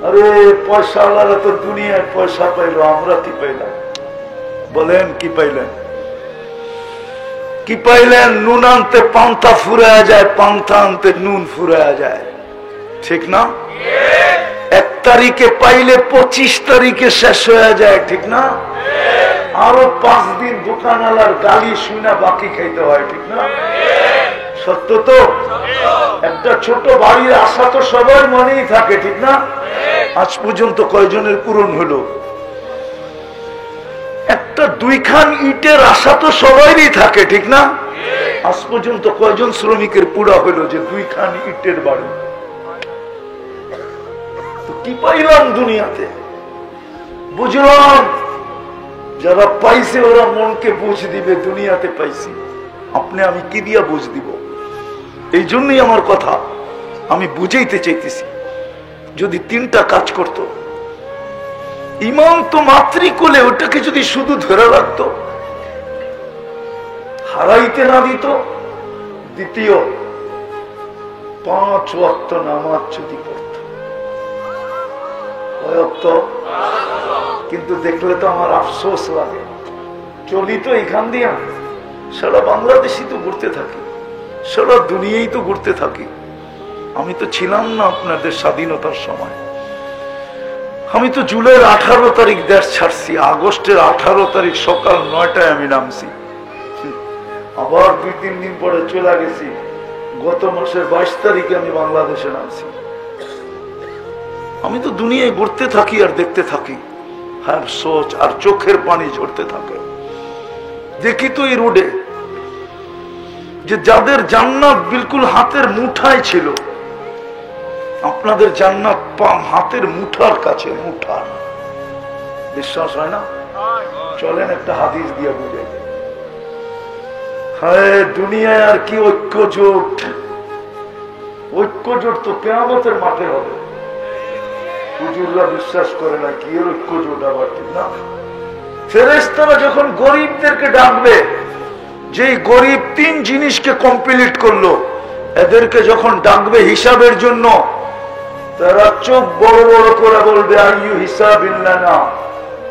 আরে পয়সা আল্লাহরা তো দুনিয়ায় পয়সা পাইলো, আমরা কি পাইলাম বলেন? কি পাইলেন? কি পাইলেন? নুন আনতে পান্তা ফুরায়া যায়, পান্তা আনতে নুন ফুরায়া যায়, ঠিক না? 1 তারিখে পাইলে 25 তারিখে শেষ হয়ে যায়, ঠিক না? আরো 5 দিন দোকানওয়ালার গালি শুনে বাকি খাইতে হয়, ঠিক না? সত্য তো? একটা ছোট বাড়ির আশা তো সবার মনেই থাকে, ঠিক না? আজ পর্যন্ত কয়জনের পূরণ হলো? একটা 2 খান ইটের আশা তো সবারই থাকে, ঠিক না? আজ পর্যন্ত কয়জন শ্রমিকের পুরা হলো যে 2 খান ইটের বাড়ি? তো কি পাইলাম দুনিয়াতে? বুঝলাম যারা পাইছে ওরা মনকে বুঝ দিবে, দুনিয়াতে পাইছি, আপনি আমি কি দিয়া বুঝ দিব? এই জন্যই আমার কথা, আমি বুঝাইতে চাইতেছি। যদি তিনটা কাজ করত, ইমাম তো মাতৃকুলে, ওটাকে যদি শুধু ধরে রাখতো, হারাইতে না দিত। দ্বিতীয়, 5 ওয়াক্ত নামাজ যদি পড়ত। কিন্তু দেখলে তো আমার আফসোস লাগে, চলি তো এখান দিয়া, সারা বাংলাদেশই তো ঘুরতে থাকি, সারা দুনিয়াই তো ঘুরতে থাকি। আমি তো ছিলাম না আপনাদের স্বাধীনতার সময়। আমি তো জুলাইয়ের 18 তারিখ দেশ ছাড়ছি, আগস্টের 18 তারিখ সকাল 9টায় আমি নামছি, আবার 2-3 দিন পরে চলে গেছি। গত মাসের 22 তারিখে আমি বাংলাদেশে নামছি। আমি তো দুনিয়ায় ঘুরতে থাকি আর দেখতে থাকি, হ্যাঁ সোচ আর চোখের পানি ঝরতে থাকে। দেখি তো এই রোডে যে যাদের জান্নাত বিলকুল হাতের মুঠায় ছিল, আপনাদের জান্নাত হাতের মুঠার কাছে, মুঠার। বিশ্বাস হয় না? চলেন একটা হাদিস দিয়ে বুঝে। হ্যাঁ, দুনিয়ায় আর কি ঐক্য জোট? ঐক্য জোট তো কিয়ামতের মাঠে হবে। হুজুররা বিশ্বাস করে না, কি এর ঐক্য জোট আবার, ঠিক না? ফেরেশতারা যখন গরিবদেরকে ডাকবে, যেই গরিব 3 জিনিসকে কমপ্লিট করলো, এদেরকে যখন ডাকবে হিসাবের জন্য, তারা চোখ বড় বড় করে বলবে, আইয়ু হিসাবিল্লানা,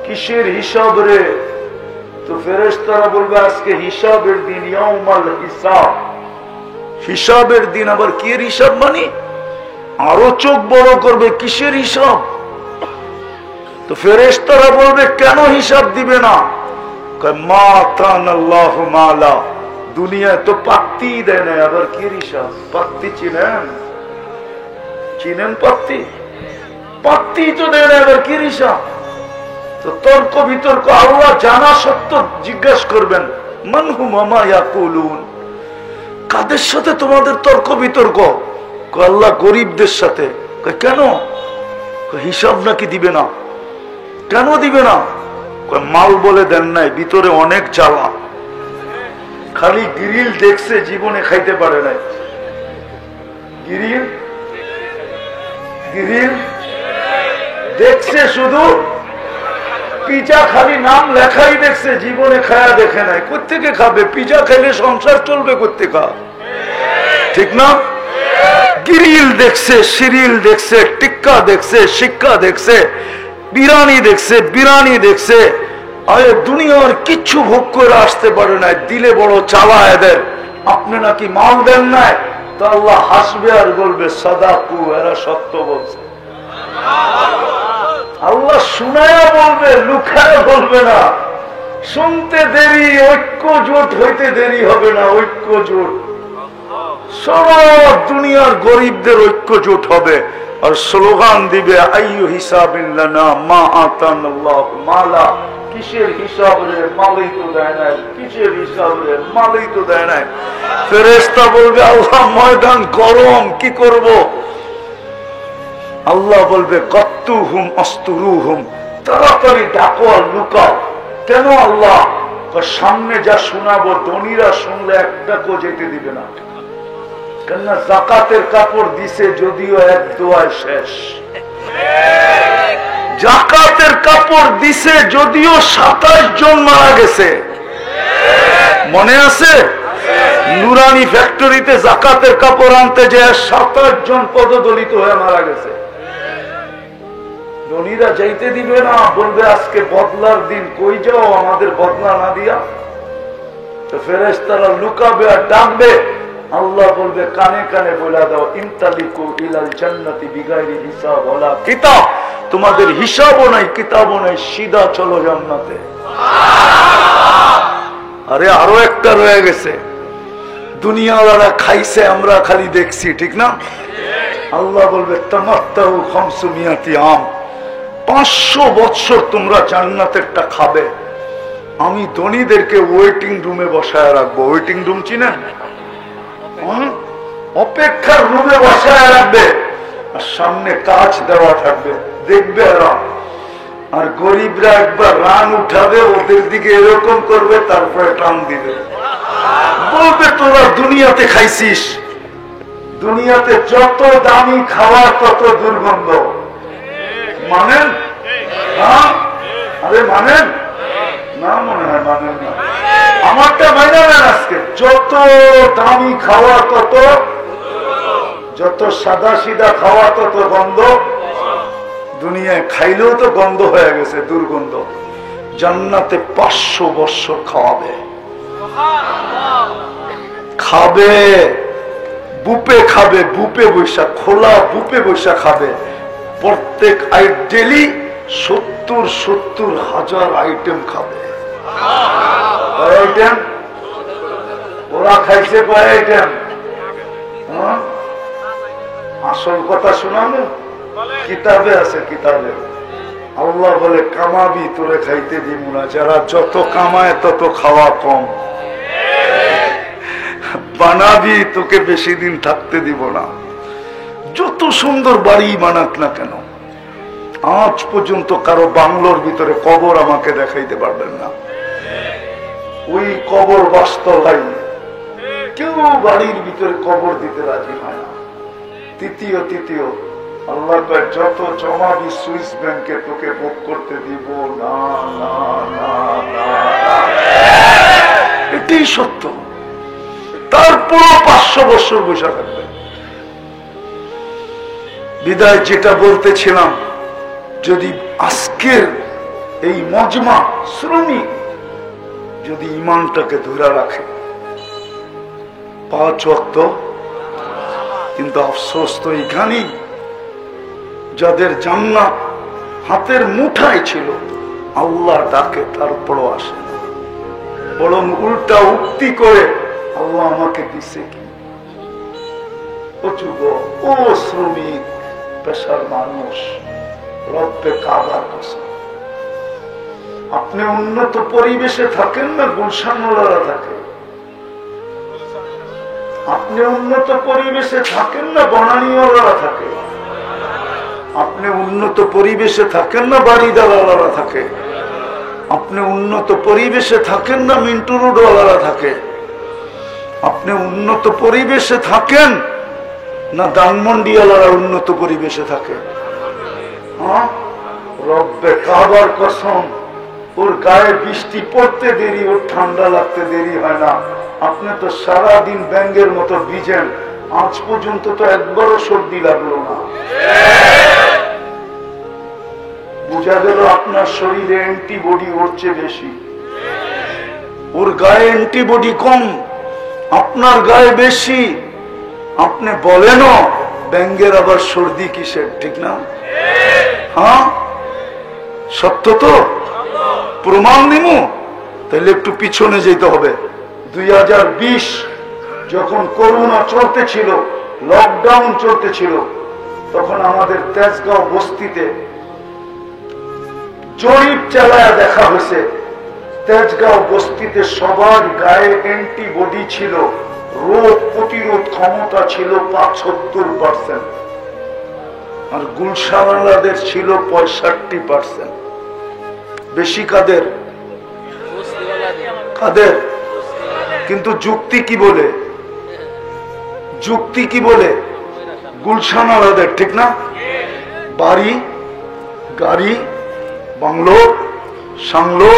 কিসের হিসাব রে? তো ফেরেশতারা বলবে, আজকে হিসাবের দিন, ইয়াউমাল হিসাব, হিসাবের দিন। আবার কি এর হিসাব মানে? আরো চোখ বড় করবে, কিসের হিসাব? তো ফেরেশতারা বলবে, কেন হিসাব দিবে না? মা তানাল্লাহু মালা, দুনিয়ায় তো পাত্তি দেয় না, আবার কি হিসাব? পাত্তি চিনেন? চিনেন পাত্তি? পাত্তি তো দেয় না, আবার কি হিসাব? তো তর্ক বিতর্ক আল্লাহ জানা সত্য জিজ্ঞাসা করবেন, মান হুম মা ইয়াকুলুন, কাদের সাথে তোমাদের তর্ক বিতর্ক? আল্লাহ গরিবদের সাথে। কেন? হিসাব নাকি দিবে না? কেন দিবে না? মাল বলে দেন নাই, ভিতরে অনেক জ্বালা, খালি গ্রিল দেখছে, জীবনে খাইতে পারে নাই। গ্রিল গ্রিল দেখছে, শুধু পিজা খালি নাম লেখাই দেখছে, জীবনে খায়া দেখে নাই। কোত্থেকে খাবে? পিজা খাইলে সংসার চলবে কোত্থেকে? ঠিক না? গ্রিল দেখছে, সিরিল দেখছে, টিক্কা দেখছে, শিক্ষা দেখছে, বিরানি দেখছে। আরে দুনিয়ার কিচ্ছু ভোগ করে আসতে পারে না, দিলে বড় চালা এদের। আপনি নাকি মাল দেন নাই, তো আল্লাহ হাসবে আর বলবে সাদাকু, এরা সত্য বলছে। আল্লাহ শুনায়া বলবে, লুকায়া বলবে না। শুনতে দেরি, ঐক্য জোট হইতে দেরি হবে না। ঐক্য জোট সব দুনিয়ার গরিবদের ঐক্য জোট হবে আর স্লোগান দিবে আইয়ু হিসাবিল্লানা মা আতানাল্লাহ মালা। কিসের হিসাব রে? মালই তো দেয় নাই। কিসের হিসাব রে? মালই তো দেয় নাই। ফেরেশতা বলবে আল্লাহ ময়দান গরম, কি করব? আল্লাহ বলবে কত্তুহুম আস্তুরুহুম, তাড়াতাড়ি ডাকো আর লুকাও। কেন আল্লাহ? সামনে যা শোনাবো ধনীরা শুনলে একটা কো যেতে দিবে না। কেননা জাকাতের কাপড় দিছে যদিও এক দোয়ায় শেষ। জাকাতের কাপড় দিছে যদিও 27 জন মারা গেছে। মনে আছে? নুরানি ফ্যাক্টরিতে জাকাতের কাপড় আনতে যে 27 জন পদদলিত হয়ে মারা গেছে। ধনীরা যাইতে দিবে না, বলবে আজকে বদলার দিন, কই যাও আমাদের বদলা না দিয়া। তো ফেরেশতারা লুকাবে আর ডাকবে। আল্লাহ বলবে কানে কানে বলে দাও ইনতালিকু ইলাল জান্নাতি বিগাইরি হিসাব ওয়ালা কিতাব। তোমাদের হিসাবও নাই, কিতাবও নাই, সিধা চলো জান্নাতে। আরে আরো একটা রয়ে গেছে, দুনিয়াওয়ালা খাইছে, আমরা খালি দেখছি, ঠিক না? আল্লাহ বলবে তামাত্তাউ খামসুমিয়াতি আম, 500 বছর তোমরা জান্নাতেরটা খাবে। আমি ধনীদেরকে ওয়েটিং রুমে বসায় রাখবো। ওয়েটিং রুম চিনেন? অপেক্ষার রুমে বসায় রাখবে, আর সামনে কাজ দেওয়া থাকবে, দেখবে এরা। আর গরিবরা একবার রান উঠাবে, ওদের দিকে এরকম করবে, তারপরে টান দিবে, বলবে তোরা দুনিয়াতে খাইছিস। দুনিয়াতে যত দামি খাবার তত দুর্গন্ধ। মানেন? আরে মানেন না? মনে হয় মানেন না। আমারটা মাইনা নেন আজকে। যত দামি খাওয়া তত, যত সাদা সিধা খাওয়া তত গন্ধ। দুনিয়ায় খাইলেও তো গন্ধ হয়ে গেছে, দুর্গন্ধ। জান্নাতে 500 বছর খাওয়াবে, খাবে, বুপে খাবে, বুপে বৈশা, খোলা বুপে বৈশা খাবে। প্রত্যেক ডেলি 70 হাজার আইটেম খাবে। আইটেম ওরা খাইছে কয় আইটেম? আসল কথা শোনানো কিতাবে আছে, কিতাবে। আল্লাহ বলে কামাবি, তোরে খাইতে দিব না। যারা যত কামায় তত খাওয়া কম। বানাবি, তোকে বেশি দিন থাকতে দিব না। যত সুন্দর বাড়ি বানাক না কেন, আজ পর্যন্ত কারো বাংলোর ভিতরে কবর আমাকে দেখাইতে পারবেন না। ওই কবর বাস্তবাই, কেউ বাড়ির ভিতরে কবর দিতে রাজি হয় না। তৃতীয় আল্লাহ যত জমাবি সুইস ব্যাংকে তোকে ভোগ করতে দিব না। এটাই সত্য। তারপরও 500 বছর বসে থাকবে। বিদায় যেটা বলতেছিলাম, যদি আজকের এই মজমা শ্রমিক যদি ইমানটাকে ধরে রাখে, 5 ওয়াক্ত, কিন্তু আফসোস তো এখানেই, যাদের জান্নাত হাতের মুঠায় ছিল, আল্লাহ ডাকে তারপরও আসে না, বরং উল্টা উক্তি করে আল্লাহ আমাকে দিছে কি। ও শ্রমিক, পেশার মানুষ, রব্বে কাবার কসম, আপনি উন্নত পরিবেশে থাকেন না গুলশানওয়ালারা থাকে? আপনি উন্নত পরিবেশে থাকেন না বনানীওয়ালারা থাকে? আপনি উন্নত পরিবেশে থাকেন না বাড়িদারওয়ালারা থাকে? আপনি উন্নত পরিবেশে থাকেন না মিন্টু রোডওয়ালারা থাকে? আপনি উন্নত পরিবেশে থাকেন না ধানমন্ডিওয়ালারা উন্নত পরিবেশে থাকে? হ্যাঁ, রব্বে কাবার কসম, ওর গায়ে বৃষ্টি পড়তে দেরি, ওর ঠান্ডা লাগতে দেরি হয় না। আপনি তো সারাদিন ব্যাঙ্গের মতো ভিজেন, আজ পর্যন্ত তো একবারও সর্দি লাগলো না। বোঝা গেল আপনার শরীরে অ্যান্টিবডি ওর চেয়ে বেশি, ওর গায়ে অ্যান্টিবডি কম, আপনার গায়ে বেশি। আপনি বলেন ব্যাঙ্গের আবার সর্দি কিসের, ঠিক না? হ্যাঁ, সত্য তো, প্রমাণ নিমু। তাহলে একটু পিছনে যেতে হবে। 2020 যখন করোনা চলতেছিল, লকডাউন চলতেছিল, তখন আমাদের তেজগাঁও বস্তিতে জরিপ চালায় দেখা হয়েছে, তেজগাঁও বস্তিতে সবার গায়ে অ্যান্টিবডি ছিল, রোগ প্রতিরোধ ক্ষমতা ছিল 75%, আর গুলশানওয়ালাদের ছিল 65%। বেশি কাদের? কাদের? কিন্তু যুক্তি কি বলে? যুক্তি কি বলে? গুলশানওয়ালাদের, ঠিক না? বাড়ি, গাড়ি, বাংলো, সাংলো,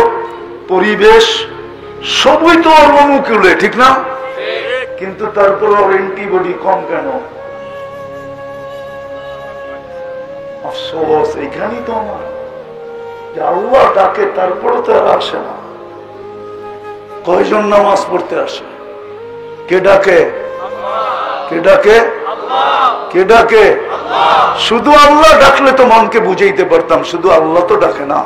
পরিবেশ সবই তো ওর অনুকূলে, ঠিক না? কিন্তু তারপর ওর অ্যান্টিবডি কম কেন? আফসোস এইখানেই তো আমার, যে আল্লাহ ডাকে তারপরে তো আর আসে না। কয়জন নামাজ পড়তে আসে? কে ডাকে? কে ডাকে? কে ডাকে? শুধু আল্লাহ ডাকলে তো মনকে বুঝাইতে পারতাম, শুধু আল্লাহ তো ডাকে না।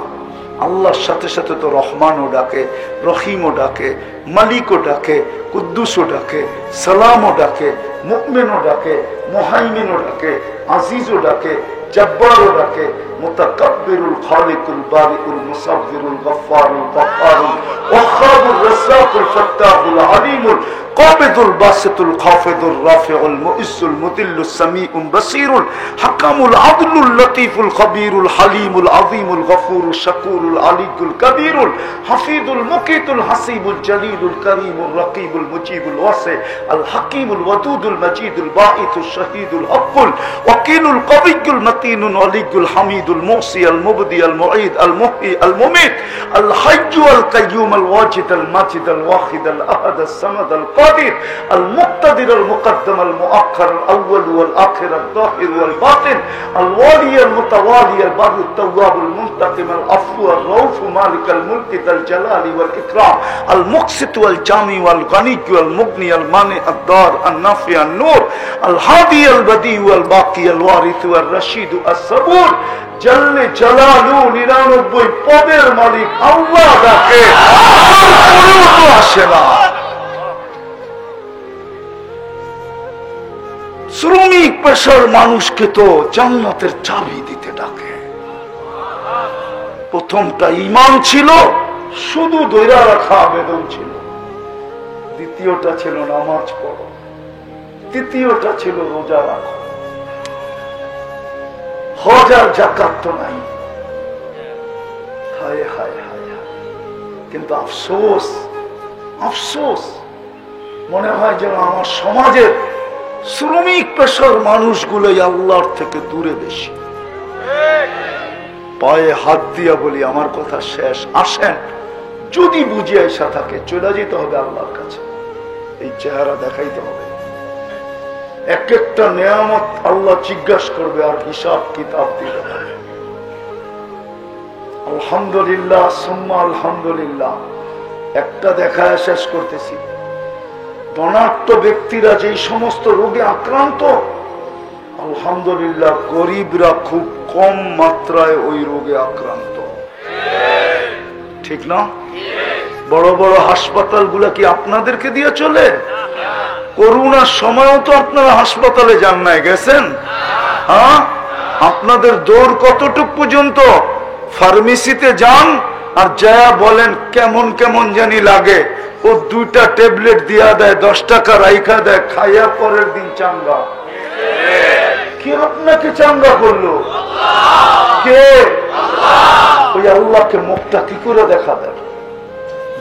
আল্লাহর সাথে সাথে তো রহমানও ডাকে, রহিমও ডাকে, মালিকও ডাকে, কুদ্দুসও ডাকে, সালামও ডাকে, মুমিনও ডাকে, মুহাইমিনও ডাকে, আজিজও ডাকে, জব্বারও ডাকে, মুতাকাব্বিরুল খালিকুল বারিউল মুসাব্বিরুল গফফারুল গফফারুল ওয়াহ্হাবুর রাজ্জাকুল ফাত্তাহুল আলিমুল কাবিদুল বাসিতুল খাফিদুর রাফিউল মুইজ্জুল মুদিল্লুস সামিউল বাসীরুল হাকামুল আদলুল লতীফুল খবীরুল হালিমুল আযীমুল গফুরুল শাকুরুল আলিয়ুল কবীরুল হাফিজুল মুকিতুল হাসিবুল জলিলুল করিমুল রকিবুল মুজিবুল ওয়াসি আল হাকিমুল ওয়াদুদুল মজিদুল বাঈতুল শহীদুল হকুল ওয়াকিলুল কবিয়ুল মতিনুল আলিয়ুল হামিদুল মুহসি আল মুবদি আল মুঈদ আল মুহয়ি আল মুমীত আল হাইয়্যু আল কাইয়্যুম আল ওয়াজিদ আল মাজিদ আল ওয়াহিদ আল আহাদ আস সামাদ আল القادر المقتدر المقدم المؤخر الأول والآخر الظاهر والباطن الوالي المتوالي البر التواب المنتقم العفو الرؤوف مالك الملك ذا الجلال والإكرام المقسط والجامع والغني والمغني المانع الضار النافع النور الهادي البديع والباقي الوارث والرشيد الصبور جل جلاله 99 পদের মালিক আল্লাহ ডাকে, তারপরেও আসে না। শ্রমিক পেশার মানুষকে তো জান্নাতের চাবি দিতে ডাকে। প্রথমটা ঈমান ছিল, শুধু ধৈর্য রাখা আবেদন ছিল। দ্বিতীয়টা ছিল নামাজ পড়ো, তৃতীয়টা ছিল রোজা রাখো। হজ আর যাকাত তো নাই। হায় হায় হায় হায়। কিন্তু আফসোস, আফসোস, মনে হয় যেন আমার সমাজের শ্রমিক পেশার মানুষগুলোই আল্লাহর থেকে দূরে বেশি। পায়ে হাত দিয়া বলি, আমার কথা শেষ। আসেন, যদি বুঝে আসা থাকে চলে যেতে হবে আল্লাহর কাছে, এই চেহারা দেখাইতে হবে। এক একটা নেয়ামত আল্লাহ জিজ্ঞাসা করবে আর হিসাব কিতাব দিতে হবে। আলহামদুলিল্লাহ সুম্মা আলহামদুলিল্লাহ। একটা দেখায় শেষ করতেছি। ধনাঢ্য ব্যক্তিরা যেই সমস্ত রোগে আক্রান্ত, আলহামদুলিল্লাহ গরিবরা খুব কম মাত্রায় ওই রোগে আক্রান্ত, ঠিক না? বড় বড় হাসপাতাল গুলা কি আপনাদেরকে দিয়ে চলে? করোনার সময়ও তো আপনারা হাসপাতালে যান নাই, গেছেন? হ্যাঁ, আপনাদের দৌড় কতটুক পর্যন্ত? ফার্মেসিতে যান আর যা বলেন কেমন কেমন জানি লাগে, ও 2টা ট্যাবলেট দিয়া দেয়, 10 টাকা রাইখা দেয়, খাইয়া পরের দিন চাঙ্গা। কে আপনাকে চাঙ্গা করলো? কে? ওই আল্লাহকে মুখটা কি করে দেখা দেয়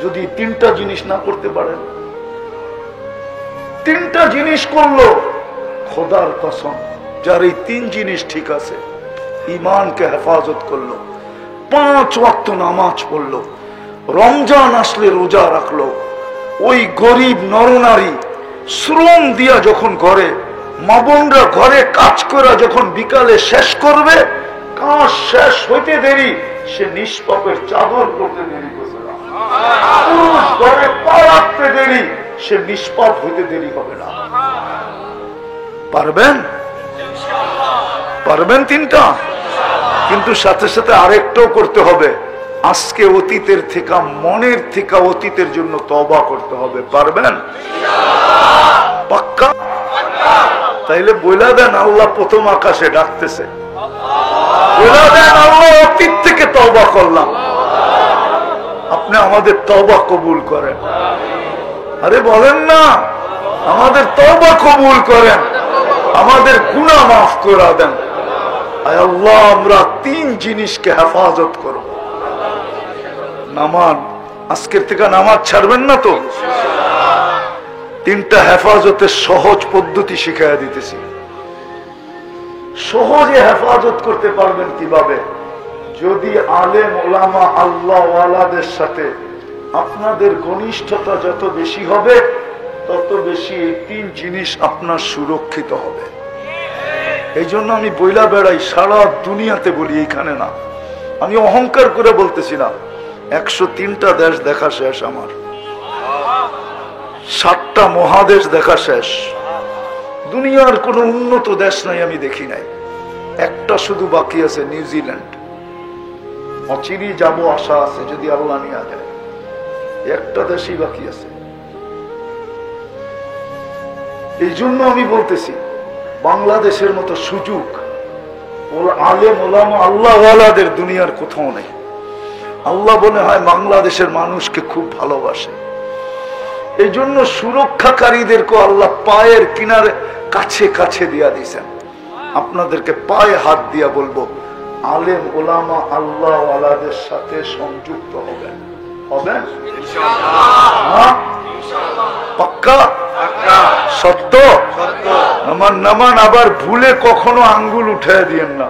যদি 3টা জিনিস না করতে পারেন? 3টা জিনিস করলো, খোদার কসম, যার এই 3 জিনিস ঠিক আছে, ঈমানকে হেফাজত করলো, 5 ওয়াক্ত নামাজ পড়লো, রমজান আসলে রোজা রাখলো, ওই গরিব নরনারী শ্রম দিয়া যখন করে মা বোনরা ঘরে কাজ করা যখন বিকালে শেষ করবে, কাজ শেষ হইতে দেরি, সে নিষ্পাপের চাদর করতে দেরি করবে না। পুরুষ ঘরে পা রাখতে দেরি, সে নিষ্পাপ হইতে দেরি হবে না। পারবেন? পারবেন তিনটা? কিন্তু সাথে সাথে আরেকটাও করতে হবে, আজকে অতীতের থেকে, মনের থেকে অতীতের জন্য তওবা করতে হবে। পারবেন? পাক্কা? তাইলে বইলা দেন আল্লাহ প্রথম আকাশে ডাকতেছে, বইলা দেন আল্লাহ অতীত থেকে তওবা করলাম, আপনি আমাদের তওবা কবুল করেন। আরে বলেন না, আমাদের তওবা কবুল করেন, আমাদের গুনাহ মাফ করে দেন। আয় আল্লাহ, আমরা তিন জিনিসকে হেফাজত করব। নামাজ, আজকের থেকে নামাজ ছাড়বেন না তো? তিনটা হেফাজতের সহজ পদ্ধতি শিখাইয়া দিতেছি। সহজে হেফাজত করতে পারবেন কিভাবে? যদি আলেম ওলামা আল্লাহ ওয়ালাদের সাথে আপনাদের ঘনিষ্ঠতা যত বেশি হবে, তত বেশি এই তিন জিনিস আপনার সুরক্ষিত হবে। এই জন্য আমি বইলা বেড়াই, সারা দুনিয়াতে বলি, এইখানে না, আমি অহংকার করে বলতেছি না। 103টা দেশ দেখা শেষ আমার, 7টা মহাদেশ দেখা শেষ, দুনিয়ার কোন উন্নত দেশ নাই আমি দেখি নাই। একটা শুধু বাকি আছে, নিউজিল্যান্ড। অচিরি যাব, আশা আছে যদি আল্লাহ নিয়ে যায়। একটা দেশই বাকি আছে। এই জন্য আমি বলতেছি, বাংলাদেশের মতো সুযোগ আলেম ওলামা আল্লাহ ওয়ালাদের দুনিয়ার কোথাও নেই। আল্লাহ মনে হয় বাংলাদেশের মানুষকে খুব ভালোবাসে। এই জন্য সুরক্ষাকারীদেরকে আল্লাহ পায়ের কিনারে কাছে কাছে দিয়া দিয়েছেন। আপনাদেরকে পায়ে হাত দিয়া বলবো, আলেম ওলামা আল্লাহ ওয়ালাদের সাথে সংযুক্ত হবেন। হবেন ইনশাআল্লাহ? পাক্কা? সত্য? নামান আবার ভুলে কখনো আঙ্গুল উঠায় দিয়েন না।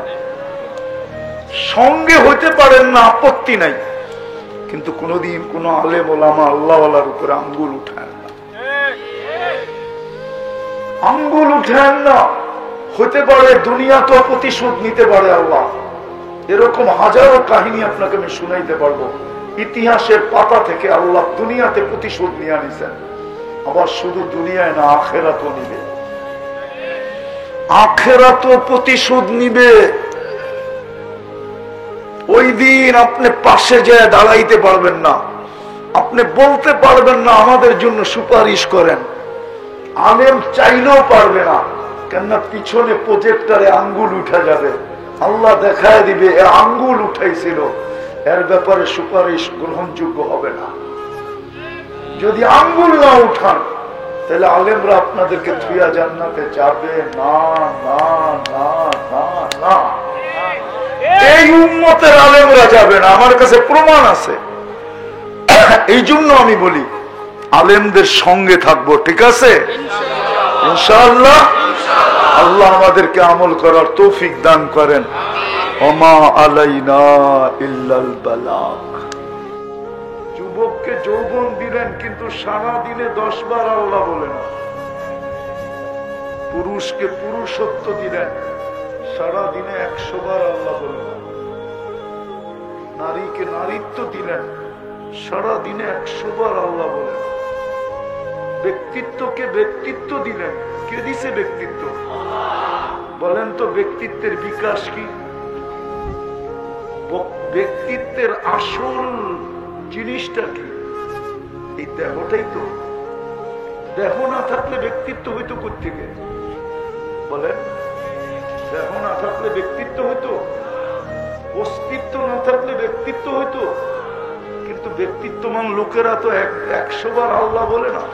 সঙ্গে হইতে পারেন না, আপত্তি নাই, কিন্তু কোনদিন কোন আলেম ওলামা আল্লাহ ওয়ালার উপরে আঙ্গুল উঠায় না। আঙ্গুল উঠায় না। হতে পারে দুনিয়া তো প্রতিশোধ নিতে পারে আল্লাহ। এরকম হাজারো কাহিনী আপনাকে আমি শুনাইতে পারবো। ইতিহাসের পাতা থেকে আল্লাহ দুনিয়াতে প্রতিশোধ নিয়ে আনিছেন। আবার শুধু দুনিয়ায় না, আখেরাতও নিবে। আখেরাতও প্রতিশোধ নিবে। ওই দিন আপনি পাশে যেয়ে দাঁড়াইতে পারবেন না, আপনি বলতে পারবেন না আমাদের জন্য সুপারিশ করেন। আলেম চাইলেও পারবে না, কেননা পিছনে প্রজেক্টরে আঙ্গুল উঠে যাবে। আল্লাহ দেখায় দিবে এ আঙ্গুল উঠাইছিল, এর ব্যাপারে সুপারিশ গ্রহণযোগ্য হবে না। যদি আঙ্গুল না উঠান, তাহলে আলেমরা আপনাদেরকে থুইয়া জান্নাতে যাবে না, না, না, না, না। এই উম্মতের আলেমরা যাবে না, আমার কাছে প্রমাণ আছে। এই জন্য আমি বলি, আলেমদের সঙ্গে থাকবো, ঠিক আছে ইনশাআল্লাহ। আল্লাহ আমাদেরকে আমল করার তৌফিক দান করেন। ওমা আলাইনা ইল্লাল বালাগ। যুবককে যৌবন দিলেন, কিন্তু সারা দিনে 10 বার আল্লাহ বলে না। পুরুষকে পুরুষত্ব দিলেন, সারা দিনে 100 বার আল্লাহ বলে না। নারীকে নারীত্ব দিলেন, সারা দিনে 100 বার আল্লাহ বলে না। ব্যক্তিত্বকে ব্যক্তিত্ব দিলেন, কে দিছে ব্যক্তিত্ব? বলেন তো, ব্যক্তিত্বের বিকাশ কি? ব্যক্তিত্বের আসল জিনিসটা কি? এই দেহটাই তো। দেহ না থাকলে ব্যক্তিত্ব হইতো কোত্থেকে? বলেন, দেহ না থাকলে ব্যক্তিত্ব হইতো? অস্তিত্ব না থাকলে ব্যক্তিত্ব হইতো? কিন্তু ব্যক্তিত্বমান লোকেরা তো 100 বার আল্লাহ বলে না।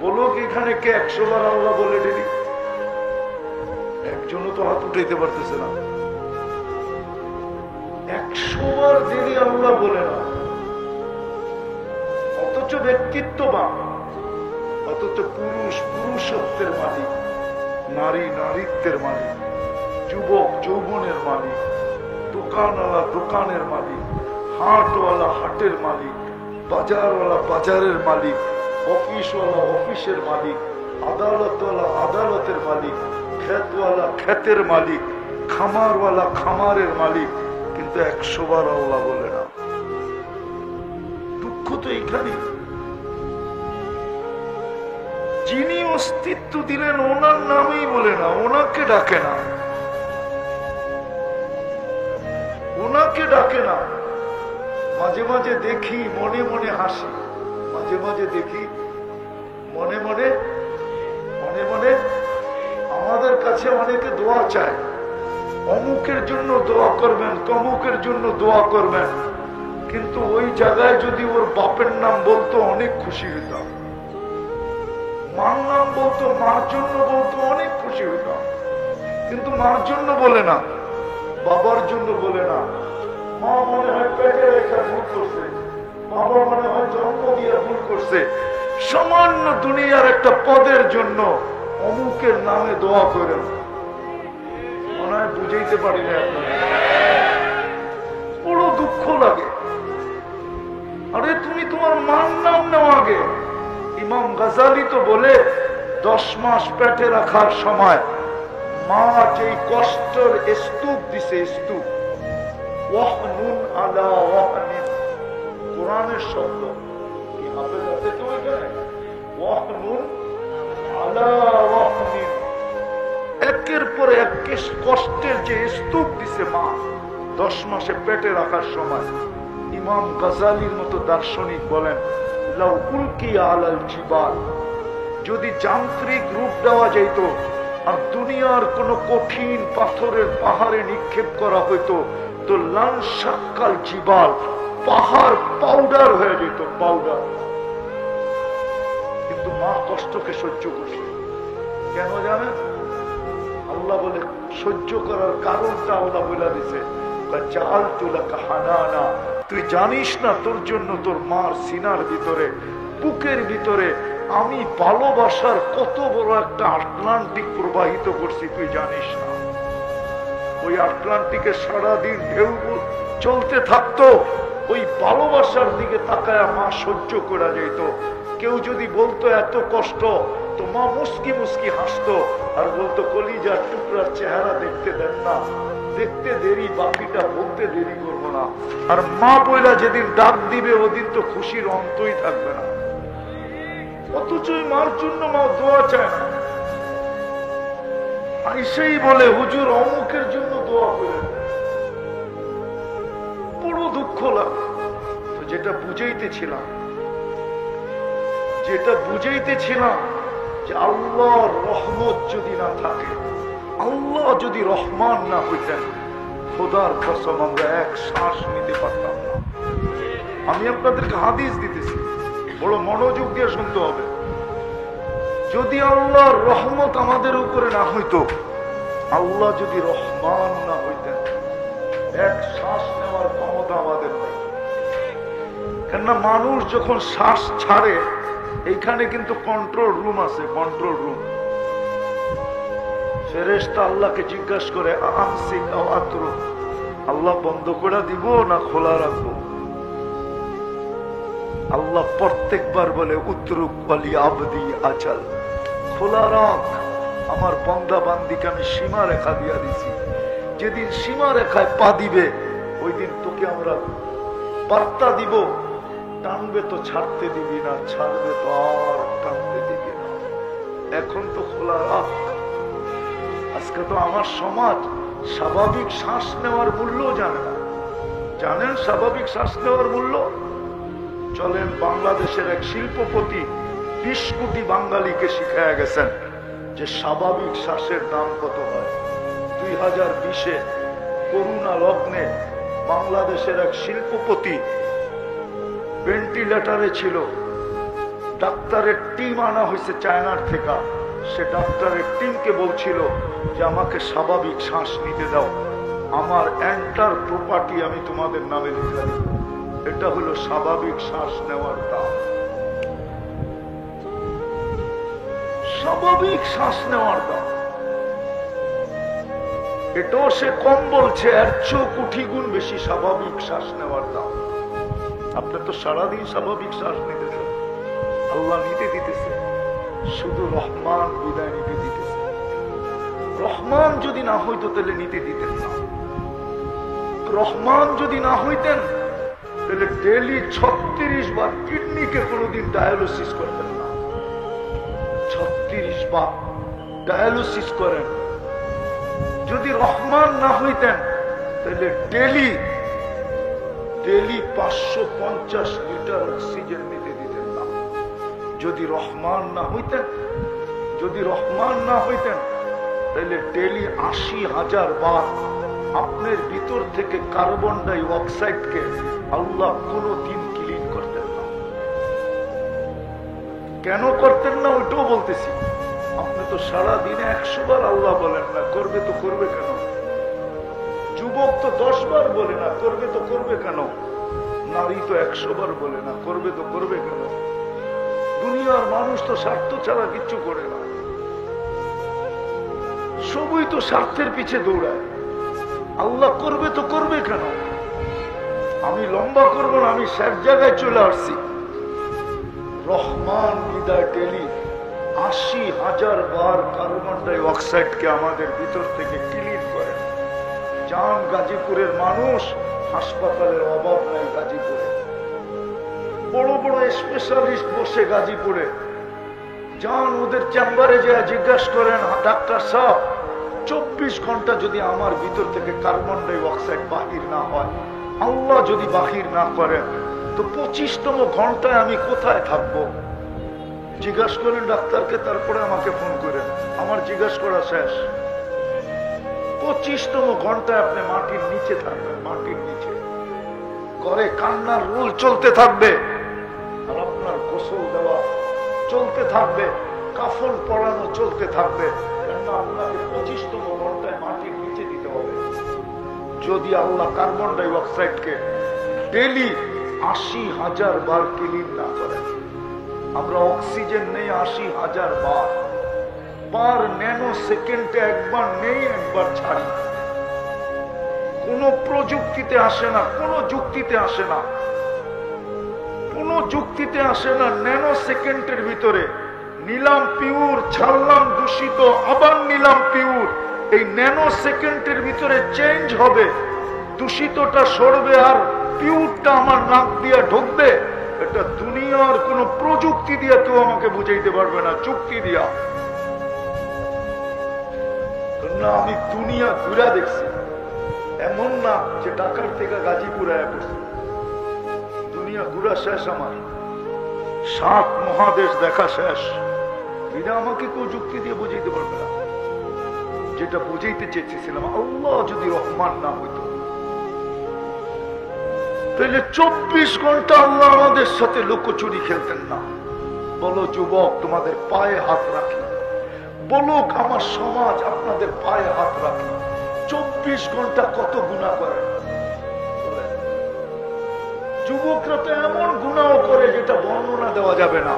বলো কি এখানে কে 100 বার আল্লাহ বলে ডেলি? একজনও তো হাত উঠাইতে পারতেছে না। 100 বার ডেলি আল্লাহ বলে না, অথচ ব্যক্তিত্ববান, অথচ পুরুষ পুরুষত্বের মালিক, নারী নারীত্বের মালিক, যুবক যৌবনের মালিক, দোকানওয়ালা দোকানের মালিক, হাটওয়ালা হাটের মালিক, বাজারওয়ালা বাজারের মালিক, অফিসওয়ালা অফিসের মালিক, আদালতওয়ালা আদালতের মালিক, ক্ষেতওয়ালা ক্ষেতের মালিক, খামারওয়ালা খামারের মালিক, কিন্তু 100 বার আল্লাহ বলে না। দুঃখ তো এইখানে। যিনি অস্তিত্ব দিলেন ওনার নামেই বলে না, ওনাকে ডাকে না, ওনাকে ডাকে না। মাঝে মাঝে দেখি মনে মনে হাসি, মাঝে মাঝে দেখি মনে মনে আমাদের কাছে অনেকে দোয়া চায়, অমুকের জন্য দোয়া করবেন, তমুকের জন্য দোয়া করবেন, কিন্তু ওই জায়গায় যদি ওর বাপের নাম বলতো অনেক খুশি হইতাম, মার নাম বলতো, মার জন্য বলতো অনেক খুশি হইতাম, কিন্তু মার জন্য বলে না, বাবার জন্য বলে না। মা মনে হয় পেটে রেখে ভুল করছে, বাবা মনে হয় জন্ম দিয়ে ভুল করছে, সামান্য দুনিয়ার একটা পদের জন্য অমুকের নামে দোয়া করেন। মনে হয় বুঝাইতে পারি না আপনাদের, বড় দুঃখ লাগে। আরে তুমি তোমার মার নাম নাও আগে। ইমাম গাজালি তো বলে 10 মাস পেটে রাখার সময় মা যেই কষ্টের স্তূপ দিছে, স্তূপ, ওয়াহনুন আলা ওয়াহনিন, কোরআনের শব্দ, কি হাফেজ আছে তো এখানে? ওয়াহনুন আলা ওয়াহনিন, একের পর এক কষ্টের যে স্তূপ দিছে মা 10 মাসে পেটে রাখার সময়। ইমাম গাজালির মতো দার্শনিক বলেন, লাউ উলকিয়া আলাল জিবাল, যদি যান্ত্রিক রূপ দেওয়া যেত আর দুনিয়ার কোন কঠিন পাথরের পাহাড়ে নিক্ষেপ করা হইতো তো লান শাক্কাল জিবাল, পাহাড় পাউডার হয়ে যেত, পাউডার। কিন্তু মা কষ্টকে সহ্য করছে কেন জানেন? আল্লাহ বলে সহ্য করার কারণটা আল্লাহ বলে দিছে, তুই জানিস না তোর জন্য তোর মার সিনার ভিতরে, বুকের ভিতরে আমি ভালোবাসার কত বড় একটা আটলান্টিক প্রবাহিত করছি, তুই জানিস না। ওই আটলান্টিকে সারাদিন ঢেউ চলতে থাকতো, ওই ভালোবাসার দিকে তাকায় মা সহ্য করা যেত। কেউ যদি বলতো এত কষ্ট, তো মা মুস্কি মুস্কি হাসতো আর বলতো কলিজার টুকরার চেহারা দেখতে দেন না, দেখতে দেরি, বাকিটা বলতে দেরি করবো না। আর মা বইলা যেদিন ডাক দিবে ওদিন তো খুশির অন্তই থাকবে না। অথচ মার জন্য মা দোয়া চায় না, আইসেই বলে হুজুর অমুকের জন্য দোয়া করে। বড় দুঃখ লাগে। তো যেটা বুঝাইতেছিলাম যে আল্লাহর রহমত যদি না থাকে, আল্লাহ যদি রহমান না হইতেন, খোদার কসম আমরা এক শ্বাস নিতে পারতাম না। আমি আপনাদেরকে হাদিস দিতেছি, বড় মনোযোগ দিয়ে শুনতে হবে। যদি আল্লাহর রহমত আমাদের উপরে না হইতো, আল্লাহ যদি রহমান না হইতেন, এক শ্বাস নেওয়ার ক্ষমতা আমাদের নেই। কেননা মানুষ যখন শ্বাস ছাড়ে, এইখানে কিন্তু কন্ট্রোল রুম আছে, কন্ট্রোল রুম। ফেরেশতা আল্লাহকে জিজ্ঞাসা করে, আমসিক আও আতরুক, আল্লাহ বন্ধ করে দিব না খোলা রাখবো? আল্লাহ প্রত্যেকবার বলে, উতরুক ওয়ালি আবদি আচাল, খোলা রাখ, আমার বান্দা বান্দিকে আমি সীমা রেখা দিয়া দিছি। যেদিন সীমা রেখায় পা দিবে, ওই দিন তোকে আমরা বার্তা দিব, টানবে তো ছাড়তে দিবি না, ছাড়বে তো আর টানতে দিবি না। এখন তো খোলা রাখ। আজকে তো আমার সমাজ স্বাভাবিক শ্বাস নেওয়ার মূল্য জানে না। জানেন স্বাভাবিক শ্বাস নেওয়ার মূল্য? চলেন, বাংলাদেশের এক শিল্পপতি 20 কোটি বাঙালিকে শিখায়া গেছেন যে স্বাভাবিক শ্বাসের দাম কত হয়। 2020-এ করোনা লগ্নে বাংলাদেশের এক শিল্পপতি ভেন্টিলেটরে ছিল, ডাক্তারের টিম আনা হয়েছে চায়নার থেকে। সে ডাক্তারের টিমকে বলছিল যে আমাকে স্বাভাবিক শ্বাস নিতে দাও, আমার এন্টার প্রপার্টি আমি তোমাদের নামে লিখে দেব। এটা হলো স্বাভাবিক শ্বাস নেওয়ার দাম। স্বাভাবিক শ্বাস নেওয়ার দাম, এটাও সে কম বলছে, এর চেয়েও কোটি গুণ বেশি স্বাভাবিক শ্বাস নেওয়ার দাম। আপনি তো সারাদিন স্বাভাবিক শ্বাস নিতেছেন, আল্লাহ নিতে দিতেছে। শুধু রহমান বিদায় নিতে দিতেছে। রহমান যদি না হইতো তাহলে নিতে দিতেন না। রহমান যদি না হইতেন তাহলে ডেলি 36 বার কিডনিকে কোনোদিন ডায়ালিসিস করতেন না। 36 বার ডায়ালিসিস করেন। যদি রহমান না হইতেন তাহলে ডেলি 550 লিটার অক্সিজেন নিতে দিতেন না। যদি রহমান না হইতেন তাহলে ডেলি 80,000 বার আপনার ভিতর থেকে কার্বন ডাই অক্সাইডকে আল্লাহ কোনদিন ক্লিন করতেন না। কেন করতেন না ওইটাও বলতেছি। আপনি তো সারাদিনে 100 বার আল্লাহ বলেন না, করবে তো করবে কেন? যুবক তো 10 বার বলে না, করবে তো করবে কেন? নারী তো 100 বার বলে না, করবে তো করবে কেন? দুনিয়ার মানুষ তো স্বার্থ ছাড়া কিচ্ছু করে না, সবই তো স্বার্থের পিছে দৌড়ায়। আল্লাহ করবে তো করবে কেন? আমি লম্বা করবো না, আমি শেষ জায়গায় চলে আসছি। রহমান বিদায় ডেলি 80,000 বার কার্বন ডাই অক্সাইডকে আমাদের ভিতর থেকে ক্লিন করে। যান গাজীপুরের মানুষ, হাসপাতালের অভাব নাই গাজীপুরে। বড় বড় স্পেশালিস্ট বসে গাজীপুরে, যান ওদের চেম্বারে যা জিজ্ঞাসা করেন, ডাক্তার সাহেব 24 ঘন্টা যদি আমার ভিতর থেকে কার্বন ডাই অক্সাইড বাহির না হয়, আল্লাহ যদি বাহির না করেন, তো 25তম ঘন্টায় আমি কোথায় থাকবো? জিজ্ঞাসা করেন ডাক্তারকে, তারপরে আমাকে ফোন করেন। আমার জিজ্ঞাসা করা শেষ। 25তম ঘন্টায় আপনি মাটির নিচে থাকবেন, মাটির নিচে। ঘরে কান্নার রোল চলতে থাকবে, আর আপনার গোসল দেওয়া চলতে থাকবে, কাফন পরানো চলতে থাকবে। কেননা আপনাকে 25তম ঘন্টায় মাটির নিচে দিতে হবে। যদি আল্লাহ কার্বন ডাই অক্সাইডকে ডেলি 80,000 বার ক্লিন না করেন, আমরা অক্সিজেন নেই 80,000 বার, পার ন্যানো সেকেন্ডে একবার নেই, একবার ছাড়ি। কোন প্রযুক্তিতে আসে না, কোন যুক্তিতে আসে না, কোন যুক্তিতে আসে না। ন্যানো সেকেন্ডের ভিতরে নিলাম পিওর, ছাড়লাম দূষিত, আবার নিলাম পিওর। এই ন্যানো সেকেন্ডের ভিতরে চেঞ্জ হবে, দূষিতটা সরবে আর পিওরটা আমার নাক দিয়ে ঢুকবে। এটা দুনিয়ার কোন প্রযুক্তি দিয়ে কেউ আমাকে বুঝাইতে পারবে না, চুক্তি দিয়া। আমি দুনিয়া ঘুরা দেখছি, এমন না যে ঢাকার থেকে গাজীপুর আয়া পড়ছি। দুনিয়া ঘুরা শেষ আমার, 7 মহাদেশ দেখা শেষ। এটা আমাকে কেউ যুক্তি দিয়ে বুঝাইতে পারবে না। যেটা বুঝাইতে চেয়েছিলাম, আল্লাহ যদি রহমান না হইত, তাহলে 24 ঘন্টা আল্লাহ আমাদের সাথে লুকোচুরি খেলতেন না। বলো যুবক, তোমাদের পায়ে হাত রাখি, বলুক আমার সমাজ, আপনাদের পায়ে হাত রাখি। 24 ঘন্টা কত গুনাহ করে যুবকরা, তো এমন গুনাহ করে যেটা বর্ণনা দেওয়া যাবে না,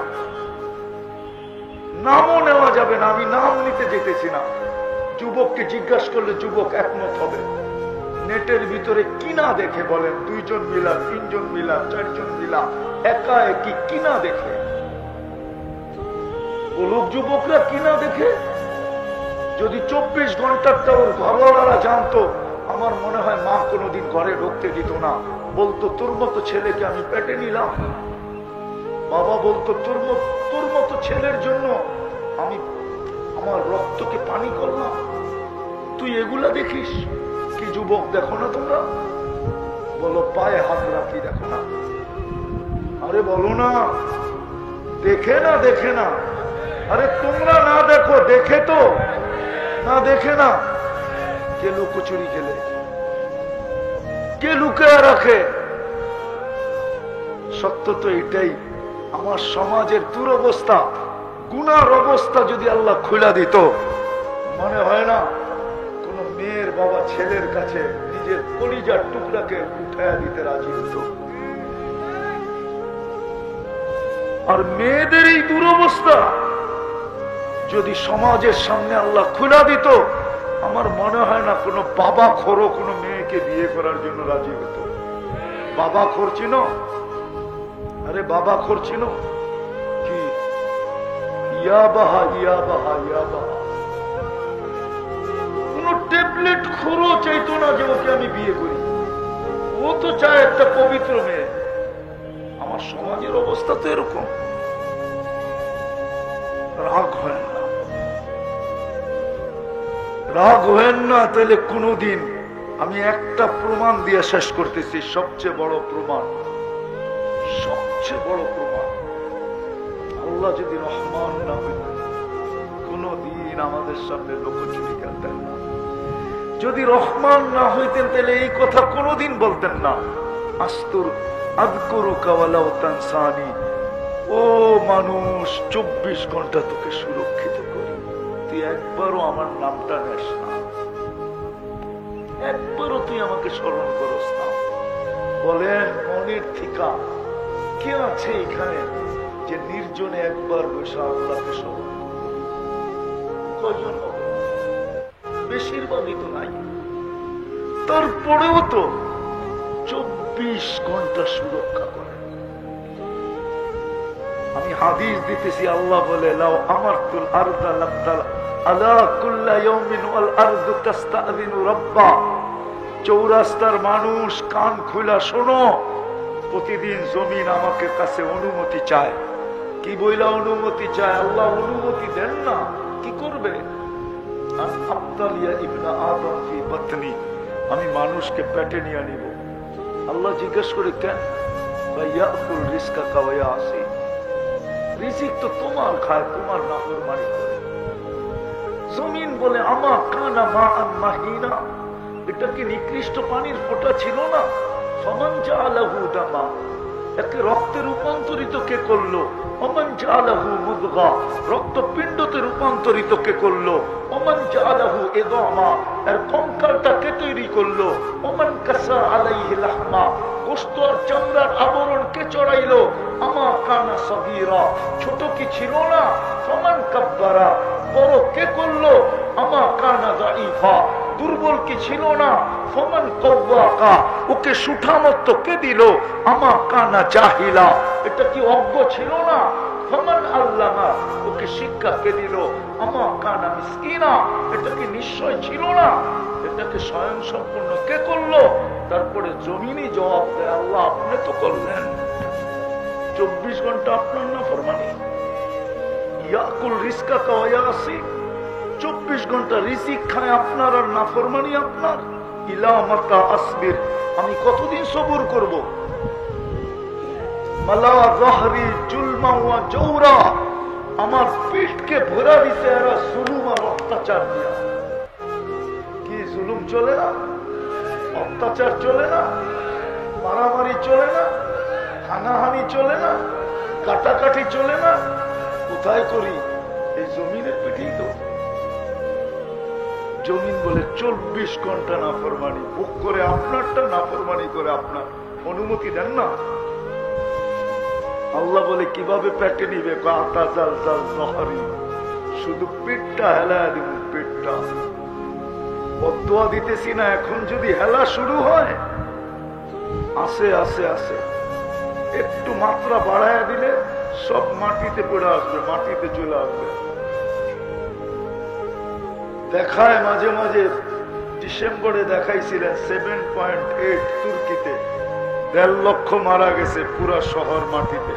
নামও নেওয়া যাবে না। আমি নাম নিতে যেতেছি না। যুবককে জিজ্ঞাসা করলে যুবক একমত হবে। নেটের ভিতরে কিনা দেখে বলেন, 2 জন মিলা, 3 জন মিলা, 4 জন মিলা, একা একই কিনা দেখে বলুক যুবকরা, কিনা দেখে। যদি 24 ঘন্টারটা ওর ঘরওয়ালারা জানতো, আমার মনে হয় মা কোনোদিন ঘরে ঢুকতে দিত না। বলতো তোর মতো ছেলেকে আমি পেটে নিলাম। বাবা বলতো তোর মতো ছেলের জন্য আমি আমার রক্তকে পানি করলাম। তুই এগুলা দেখিস? কি যুবক দেখো না তোমরা? বলো পায়ে হাত রাখি, দেখো না? আরে বলো না, দেখে না, দেখে না। আরে তোমরা না দেখো, দেখে তো না, দেখে না। কে লুকোচুরি খেলে, কে লুকায় রাখে? সত্য তো এটাই। আমার সমাজের দুরবস্থা, গুনার অবস্থা যদি আল্লাহ খুলে দিত, মনে হয় না কোন মেয়ের বাবা ছেলের কাছে নিজের কলিজার টুকরাকে উঠায়া দিতে রাজি হতো। আর মেয়েদের এই দুরবস্থা যদি সমাজের সামনে আল্লাহ খুলে দিত, আমার মনে হয় না কোনো বাবা খোরও কোনো মেয়েকে বিয়ে করার জন্য রাজি হতো। বাবা খোর চিনো? আরে বাবা খোর চিনো? কি ইয়াবাহা ইয়াবাহা ইয়াবাহা। কোন ট্যাবলেট খোরও চাইতো না যে ওকে আমি বিয়ে করি। ও তো চায় একটা পবিত্র মেয়ে। আমার সমাজের অবস্থা তো এরকম। রাগ হয় না, রাগ হয় না। তাহলে কোনদিন আমি একটা প্রমাণ দিয়ে শেষ করতেছি, সবচেয়ে বড় প্রমাণ, সবচেয়ে বড় প্রমাণ। আল্লাহ যদি রহমান না হইতেন কোনদিন আমাদের সামনে লোকচুরি খেলতেন না। যদি রহমান না হইতেন তাহলে এই কথা কোনদিন বলতেন না। আস্তুর আযকুরুকা ওয়ালাউ তানসানি, ও মানুষ 24 ঘন্টা তোকে সুরক্ষিত করি, তুই একবারও আমার নামটা নেস না, একবারও তুই আমাকে স্মরণ করস না। বলেন মনের ঠিকা কে আছে এখানে যে নির্জনে একবার বসে আল্লাহকে স্মরণ করবে? কয়জন হবে? বেশিরভাগই তো নাই। তারপরেও তো 24 ঘন্টা সুরক্ষা করে। আমি হাদিস দিতেছি, আল্লাহ বলে লাউ আমারতুল আরদা লাবতাল আলা কুল্লা ইয়াউমিন ওয়াল আরদু তাস্তাযিনু রাব্বা। চৌরাস্তার মানুষ কান খুলা শোনো, প্রতিদিন জমিন আমাকে কাছে অনুমতি চায়। কি বইলা অনুমতি চায়? আল্লাহ অনুমতি দেন না, কি করবে? আবতালিয়া ইবনা আদম ফি বাতনি, আমি মানুষকে পেটে নিয়ে নিব। আল্লাহ জিজ্ঞেস করে কেন? ইয়াকুল রিজকাকা ওয়া ইয়াসি, রিজিক তো তোমার খায়, তোমার নাফরমানি করে। জমিন বলে আমা কানা মাআন মাহিনা, এটা কি নিকৃষ্ট পানির ফোঁটা ছিল না? ফামান জাআলাহু দামা, একে রক্তে রূপান্তরিত কে করলো? ওমান জাআলাহু মুদগা, রক্তপিণ্ডতে রূপান্তরিত কে করলো? ওমান জাআলাহু ইদামা, এর কঙ্কালটা কে তৈরি করলো? ওমান কাসা আলাইহি লাহমা, গোশত আর চামড়ার আবরণ কে চড়াইলো? আমা কানা সগীরা, ছোট কি ছিল না? ফামান কাব্বারা, বড় কে করলো? আমা কানা দাঈফা, দুর্বল কি ছিল না? ফামান কওয়াকা, ওকে সুঠামত্ব কে দিল? আমা কানা জাহিলা, এটা কি অজ্ঞ ছিল না? ফামান আল্লামা, ওকে শিক্ষা কে দিল? আমা কানা মিসকিনা, এটা কি নিশ্চয় ছিল না? এটাকে স্বয়ং সম্পূর্ণ কে করলো? তারপরে জমিনই জবাব দেয়, আল্লাহ আপনি তো করলেন। 24 ঘন্টা আপনার নাফরমানি। ইয়াকুল রিজকাকা ওয়া ইয়াসি, 24 ঘন্টা রিজিক খায় আপনার আর নাফরমানি আপনার। ইলা মাতা আসবির, আমি কতদিন সবর করব? মালা যাহরি জুলমা ওয়া জাওরা, আমার পিঠকে ভরা দিছে এরা জুলুম আর অত্যাচার দিয়া। কি জুলুম চলে না? অত্যাচার চলে না? মারামারি চলে না? হানাহানি চলে না? কাটাকাটি চলে না? কোথায় করি? এই জমিনের পিঠেই তো। জমিন বলে 24 ঘন্টা নাফরমানি, বুক করে আপনারটা, নাফরমানি করে আপনার। অনুমতি দেন না। আল্লাহ বলে কিভাবে পেটে নিবে? শুধু পেটটা হেলায় দিব, পেটটা। বদদোয়া দিতেছি না, এখন যদি হেলা শুরু হয়, আসে আসে আসে, একটু মাত্রা বাড়ায় দিলে সব মাটিতে পড়ে আসবে, মাটিতে চলে আসবে। দেখায় মাঝে মাঝে, ডিসেম্বরে দেখাইছিলেন 7.8 তুর্কিতে 1.5 লক্ষ মারা গেছে, পুরা শহর মাটিতে।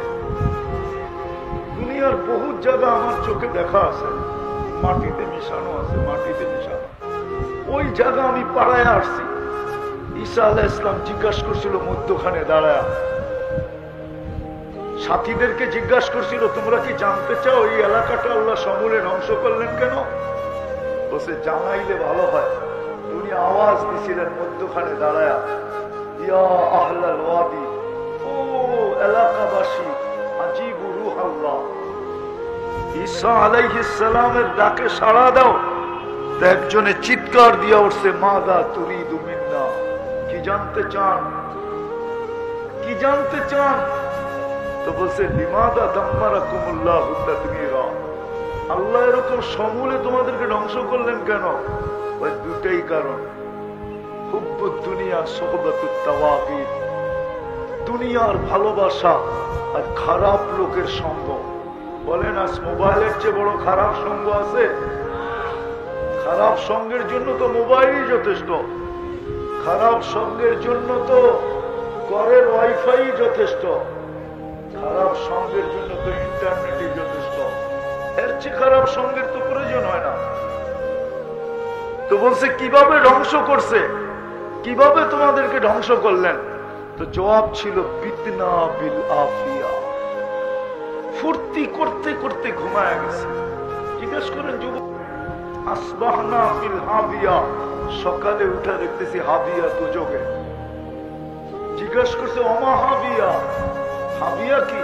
দুনিয়ার বহু জায়গা আমার চোখে দেখা আছে, মাটিতে মিশানো আছে, মাটিতে মিশানো। ওই জায়গা আমি পাড়ায় আসছি। ঈসা আলাইহিস সালাম জিজ্ঞাসা করছিল মধ্যখানে দাঁড়ায়, সাথীদেরকে জিজ্ঞাসা করছিল তোমরা কি জানতে চাও এই এলাকাটা আল্লাহ সমূলে ধ্বংস করলেন কেন? বসে জানাইলে ভালো হয়। উনি আওয়াজ দিছিলেন মধ্যখানে দাঁড়ায়া, ইয়া আহলাল ওয়াদি, ও এলাকাবাসী, আজিবু রূহ আল্লাহ, ঈসা আলাইহিস সালামের ডাকে সাড়া দাও। একজনে চিৎকার দিয়া উঠছে, মাদা তুরিদু মিন্না, কি জানতে চান? কি জানতে চান? তো বলছে লিমাদা দাম্মারাকুমুল্লাহু তাদমীরা, আল্লাহ এরকম সমূলে তোমাদেরকে ধ্বংস করলেন কেন? ওই দুটাই কারণ, হুব্বুদ দুনিয়া সুহবাতুত তাওয়াগীত, দুনিয়ার ভালোবাসা আর খারাপ লোকের সঙ্গ। বলেন আজ মোবাইলের চেয়ে বড় খারাপ সঙ্গ আছে? খারাপ সঙ্গের জন্য তো মোবাইলই যথেষ্ট, খারাপ সঙ্গের জন্য তো ঘরের ওয়াইফাই যথেষ্ট, খারাপ সঙ্গের জন্য তো ইন্টারনেটই যথেষ্ট। এর চেয়ে খারাপ সঙ্গের তো প্রয়োজন হয় না। তো বলছে কিভাবে ধ্বংস করছে, কিভাবে তোমাদেরকে ধ্বংস করলেন? তো জবাব ছিল বিতনা বিল আফিয়া, ফুর্তি করতে করতে ঘুমায় গেছে। জিজ্ঞেস করেন যুবক, আসবাহনা ফিল হাবিয়া, সকালে উঠা দেখতেছি হাবিয়া দুজকে। জিজ্ঞেস করছে ওমা হাবিয়া, হাবিয়া কি?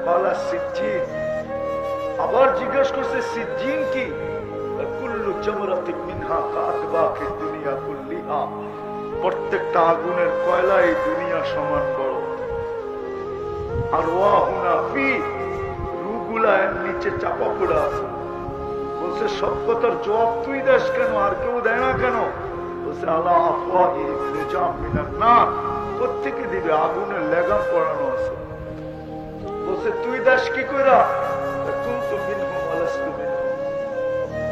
বলা সিজ্জিন। আবার জিজ্ঞেস করছে সিজ্জিন কি? কুল্লু জামরাতিন মিনহা কাআতবাকি দুনিয়া কুল্লিহা, প্রত্যেকটা আগুনের কয়লা এই দুনিয়া সমান বড়। আর ওয়াহুনা ফি, রুগুলা এর নিচে চাপা পড়া আছে। বলছে সব কথার জবাব তুই দেস কেন, আর কেউ দেয় না কেন? বলছে আলা আফওয়াহি লিজাম মিনান নার, কোত্থেকে দিবে? আগুনের লেগাম পড়ানো আছে। বলছে তুই দাস কি কইরা? কুনতু মিনহুম ওয়া লাস্তু মিনহুম,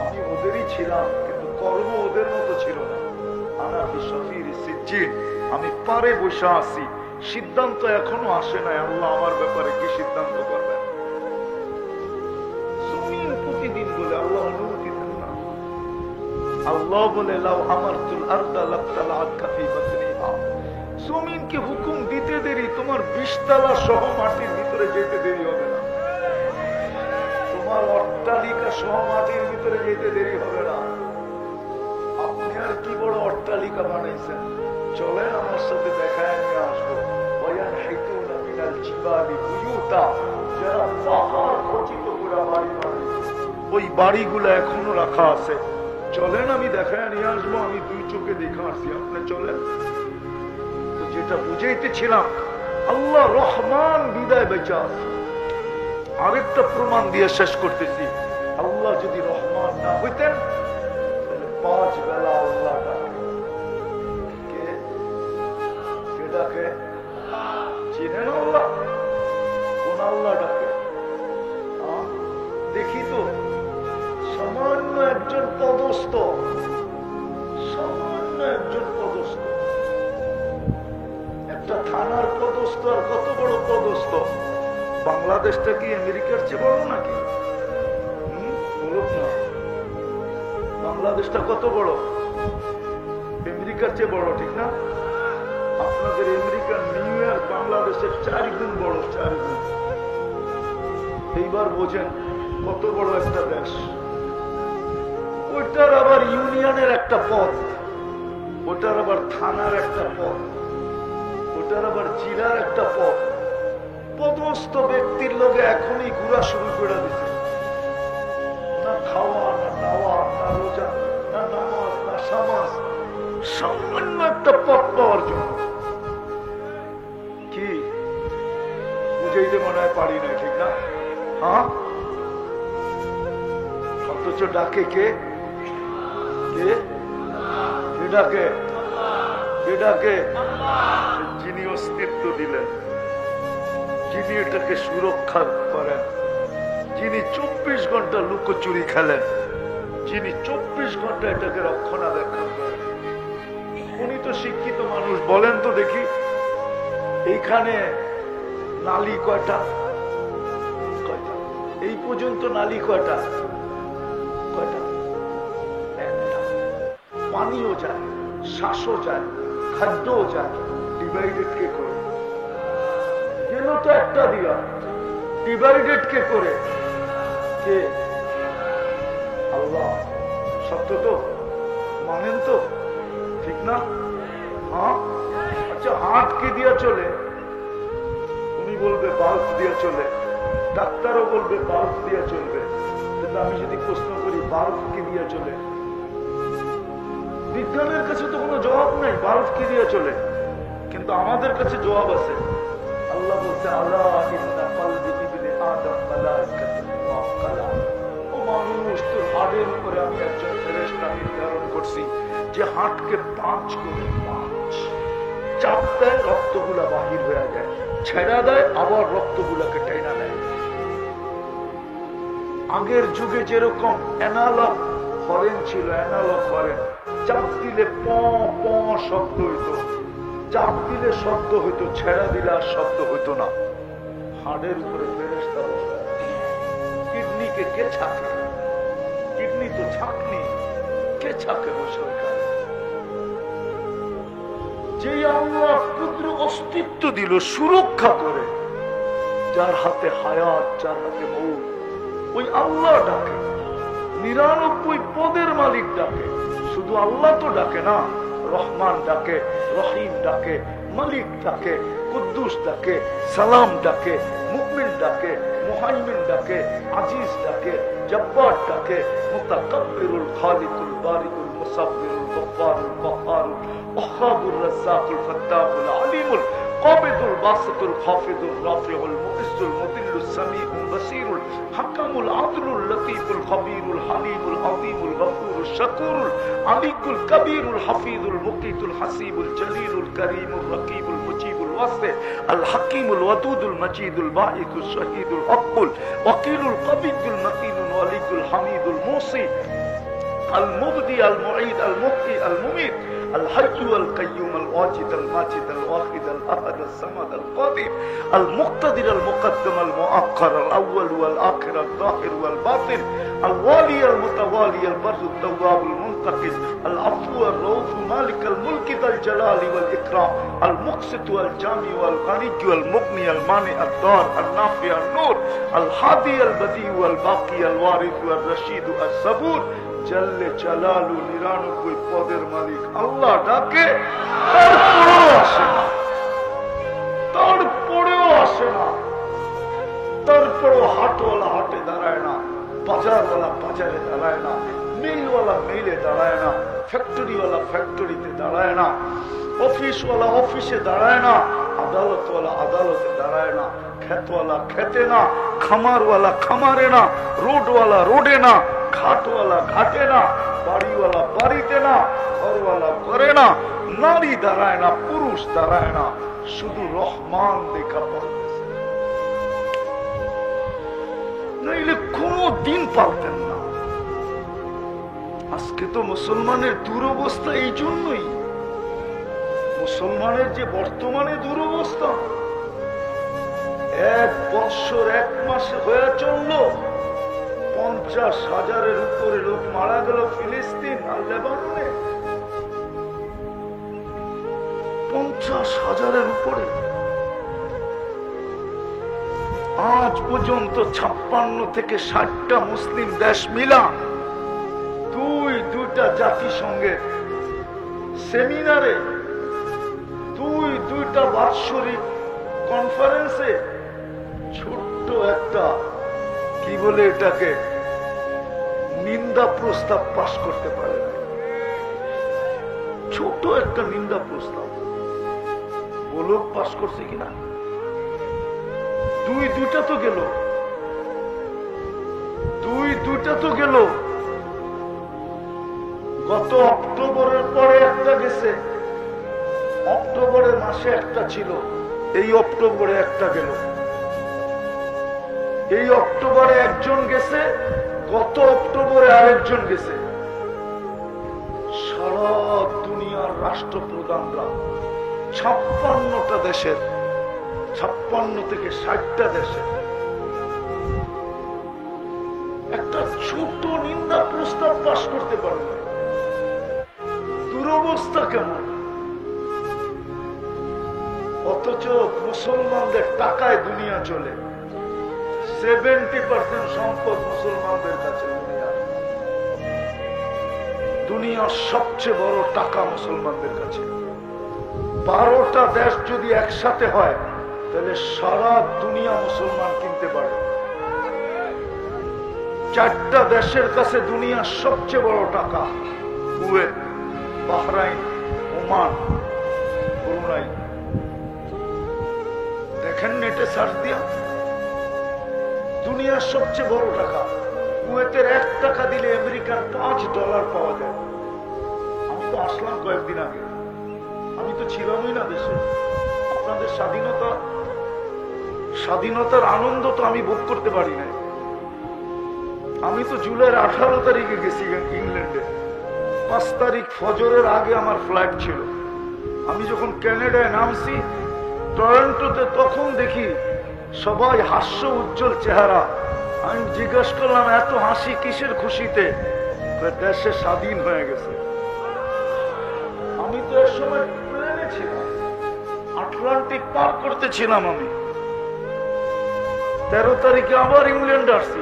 আমি ওদেরই ছিলাম কিন্তু কর্ম ওদের মতো ছিল না। আনা বিশফির সিজ্জিন, আমি পারে বসে আছি, সিদ্ধান্ত এখনো আসে নাই। আল্লাহ আমার ব্যাপারে কি সিদ্ধান্ত করবেন? জমিন প্রতিদিন বলে আল্লাহ অনুমতি দেন না। আল্লাহ বলে লাউ আমারতুল আরদা লাবতালাআত কাফি বাতনিহা, জমিনকে হুকুম দিতে দেরি, তোমার 20 তলা সহ মাটির ভিতরে যেতে দেরি হবে না। তোমার অট্টালিকা সহ মাটির ভিতরে যেতে দেরি হবে না। আপনি আর কি বড় অট্টালিকা বানাইছেন? চলেন আমার সাথে দেখায় নিয়ে আসবো। ওয়ান হাইতুনা মিনাল জিবালি বুয়ুতা, যারা পাহাড় খচিত করে বাড়ি বানাইছে, ওই বাড়িগুলো এখনো রাখা আছে। চলেন আমি দেখায় নিয়ে আসবো, আমি 2 চোখে দেখা আসছি, আপনি চলেন। যেটা বুঝাইতেছিলাম, আল্লাহ রহমান বিদায় বেঁচে আছে। আরেকটা প্রমাণ দিয়ে শেষ করতেছি, আল্লাহ যদি রহমান না হইতেন তাহলে 5 বেলা আল্লাহ ডাকে। কে ডাকে? চিনেন আল্লাহ? কোন আল্লাহ ডাকে? দেখি তো, সামান্য একজন পদস্থ, সামান্য একজন পদস্থ, একটা থানার পদস্থ আর কত বড় পদস্থ। বাংলাদেশটা কি আমেরিকার চেয়ে বড় নাকি? বলুক না, বাংলাদেশটা কত বড়? আমেরিকার চেয়ে বড়, ঠিক না? আপনাদের আমেরিকার নিউ ইয়র্ক বাংলাদেশের 4 গুণ বড়, 4 গুণ। এইবার বোঝেন কত বড় একটা দেশ। ওইটার আবার ইউনিয়নের একটা পদ, ওটার আবার থানার একটা পদ, ওটার আবার জেলার একটা পদ। পদস্থ ব্যক্তির লোকে এখনই ঘুরা শুরু করে দিতে, না খাওয়া, না দাওয়া, না রোজা, না নামাজ, না সামাজ, সামান্য একটা পদ পাওয়ার জন্য। কি বুঝাইতে মনে হয় পারি না, ঠিক না? হ্যাঁ, অথচ ডাকে কে? কে ডাকে? কে ডাকে? যিনি অস্তিত্ব দিলেন, যিনি এটাকে সুরক্ষা করেন, যিনি 24 ঘন্টা লুকোচুরি খেলেন, যিনি 24 ঘন্টা এটাকে রক্ষণাবেক্ষণ করেন, উনি তো শিক্ষিত মানুষ। বলেন তো দেখি, এইখানে নালী কয়টা? এই পর্যন্ত নালী কয়টা? একটা। পানিও যায়, শ্বাসও যায়, খাদ্যও যায়, ডিভাইডেড কে করে? গেল তো একটা দিয়া, ডিভাইডেড কে করে? কে? আল্লাহ। সত্য তো? মানেন তো? ঠিক না? হ্যাঁ। আচ্ছা, হাত কি দিয়া চলে? উনি বলবে বাল্ব দিয়ে চলে, ডাক্তারও বলবে বাল্ব দিয়ে চলবে। কিন্তু আমি যদি প্রশ্ন করি বাল্ব কি দিয়ে চলে, বিজ্ঞানের কাছে তো কোনো জবাব নাই, বাল্ব কি দিয়ে চলে। কিন্তু আমাদের কাছে জবাব আছে। আল্লাহ বলছে আল্লাহ ইন্না কলবি ইবনে আদম মালাইকাতুন মুআক্কালা, ও মানুষ, তোর হাড়ের উপরে আমি একজন ফেরেশতা নির্ধারণ করছি যে হাটকে 5 করে 5 চাপ দেয়, রক্তগুলা বাহির হয়ে যায়, ছেড়া দেয়, আবার রক্তগুলাকে টেনা দেয়। আগের যুগে যেরকম অ্যানালগ হরেন ছিল, অ্যানালগ হরেন, চাপ দিলে প প শব্দ হইতো, চাপ দিলে শব্দ হইতো, ছেড়া দিলে আর শব্দ হইতো না। হাড়ের উপরে ফেরেশতা বসে। কিডনিকে কে ছাকে? কিডনি তো ছাকনি, কে ছাকে বসে ওইখানে? যে আল্লাহ পুত্র অস্তিত্ব দিল সুরক্ষা করে, যার হাতে হায়াত, যার হাতে মৌত, ওই আল্লাহ ডাকে। 99 পদের মালিক ডাকে। শুধু আল্লাহ তো ডাকে না, রহমান ডাকে, রহিম ডাকে, মালিক ডাকে, কুদ্দুস ডাকে, সালাম ডাকে, মুমিন ডাকে, মুহাইমিন ডাকে, আজিজ ডাকে, জব্বার ডাকে, মুতাকাব্বিরুল খালিকুল বারিকুল মুসাব্বিরুল গফফারুল কহ্হারুল ওয়াহ্হাবুর রাজ্জাকুল ফাত্তাহুল আলিমুল কাবিদুল বাসিতুল খাফিদুল রাফিউল মুইজ্জুল মুদিল্লুস সামিউল বাসীরুল হাকামুল আদলুল লতীফুল খবীরুল হালিমুল আযীমুল গফুরুল শাকুরুল আলিকুল কবীরুল হাফিজুল মুকিতুল হাসিবুল জলিলুল করিমুল রকিবুল মুজিবুল ওয়াসি আল হাকিমুল ওয়াদুদুল মজিদুল বাঈসুল শহীদুল হকুল ওয়াকিলুল কবিদুল মতিনুল ওয়ালিদুল হামিদুল মুসি المبدي المعيد المحيي المميت الحي والقيوم الواجد الماجد الواحد الاحد الصمد القادر المقتدر المقدم المؤخر الاول والاخر الظاهر والباطن الوالي المتوالي البر التواب المنتقم العفو الرؤوف مالك الملك ذا الجلال والاكرام المقسط والجامع والغني والمغني المانع الضار النافع النور الهادي البديع والباقي الوارث والرشيد الصبور জল্লে জালালু 99 পদের মালিক আল্লাহ ডাকে, তারপরেও আসে না, তারপরেও আসে না, তারপরেও হাটওয়ালা হাটে দাঁড়ায় না, বাজারওয়ালা বাজারে দাঁড়ায় না, মিলওয়ালা মিলে দাঁড়ায় না, ফ্যাক্টরিওয়ালা ফ্যাক্টরিতে দাঁড়ায় না, অফিসওয়ালা অফিসে দাঁড়ায় না, আদালতওয়ালা আদালতে দাঁড়ায় না, খেতওয়ালা খেতে না, খামারওয়ালা খামারে না, রোডওয়ালা রোডে না, ঘাটওয়ালা ঘাটে না, বাড়িওয়ালা বাড়িতে না, ঘরওয়ালা করে না, নারী দাঁড়ায় না, পুরুষ দাঁড়ায় না, শুধু রহমান দেখা পড়তেছে। নইলে কোনো দিন পারতেন না। আজকে তো মুসলমানের দুরবস্থা এই জন্যই, মুসলমানের যে বর্তমানে দুরবস্থা, 1 বৎসর 1 মাসে হয়ে চললো 50,000-এর উপরে লোক মারা গেল ফিলিস্তিন আর লেবাননে। 50,000-এর উপরে। আজ পর্যন্ত 56 থেকে 60টা মুসলিম দেশ মিলা 2টা জাতিসংঘের সেমিনারে, 2টা বাৎসরিক কনফারেন্সে ছোট্ট একটা কি বলে এটাকে নিন্দা প্রস্তাব পাশ করতে পারে না। ছোট একটা নিন্দা প্রস্তাব বলক পাশ করছে কিনা? 2টা তো গেল, 2টা তো গেল। গত অক্টোবরের পরে একটা গেছে, অক্টোবরের মাসে একটা ছিল, এই অক্টোবরে একটা গেল, এই অক্টোবরে একজন গেছে, গত অক্টোবরে আরেকজন গেছে। সারা দুনিয়ার রাষ্ট্রপ্রধানরা 56টা দেশের, 56 থেকে 60টা দেশে একটা ছোট নিন্দা প্রস্তাব পাশ করতে পারবে। দুরবস্থা কেমন! অথচ মুসলমানদের টাকায় দুনিয়া চলে। 70% সম্পদ মুসলমানদের কাছে। দুনিয়ার সবচেয়ে বড় টাকা মুসলমানদের কাছে। 12টা দেশ যদি একসাথে হয় তাহলে সারা দুনিয়া মুসলমান কিনতে পারে। 4টা দেশের কাছে দুনিয়ার সবচেয়ে বড় টাকা, কুয়েত, বাহরাইন, ওমান, ব্রুনাই। দেখেন নেটে সার্চ দিয়া, দুনিয়ার সবচেয়ে বড় টাকা। কুয়েতের 1 টাকা দিলে আমেরিকান $5 পাওয়া যায়। আমি তো আসলাম কয়েকদিন আগে, আমি তো ছিলামই না দেশে। আপনাদের স্বাধীনতার আনন্দ তো আমি ভোগ করতে পারি না। আমি তো জুলাইয়ের 18 তারিখে গেছি ইংল্যান্ডে। 5 তারিখ ফজরের আগে আমার ফ্লাইট ছিল। আমি যখন ক্যানাডায় নামছি টরন্টোতে, তখন দেখি সবাই হাস্য উজ্জ্বল চেহারা। আমি জিজ্ঞাসা করলাম, এত হাসি কিসের খুশিতে? দেশে স্বাধীন হয়ে গেছে। আমি তো এর সময় প্লেনে ছিলাম, আটলান্টিক পার করতেছিলাম। আমি 13 তারিখে আবার ইংল্যান্ড আসছি,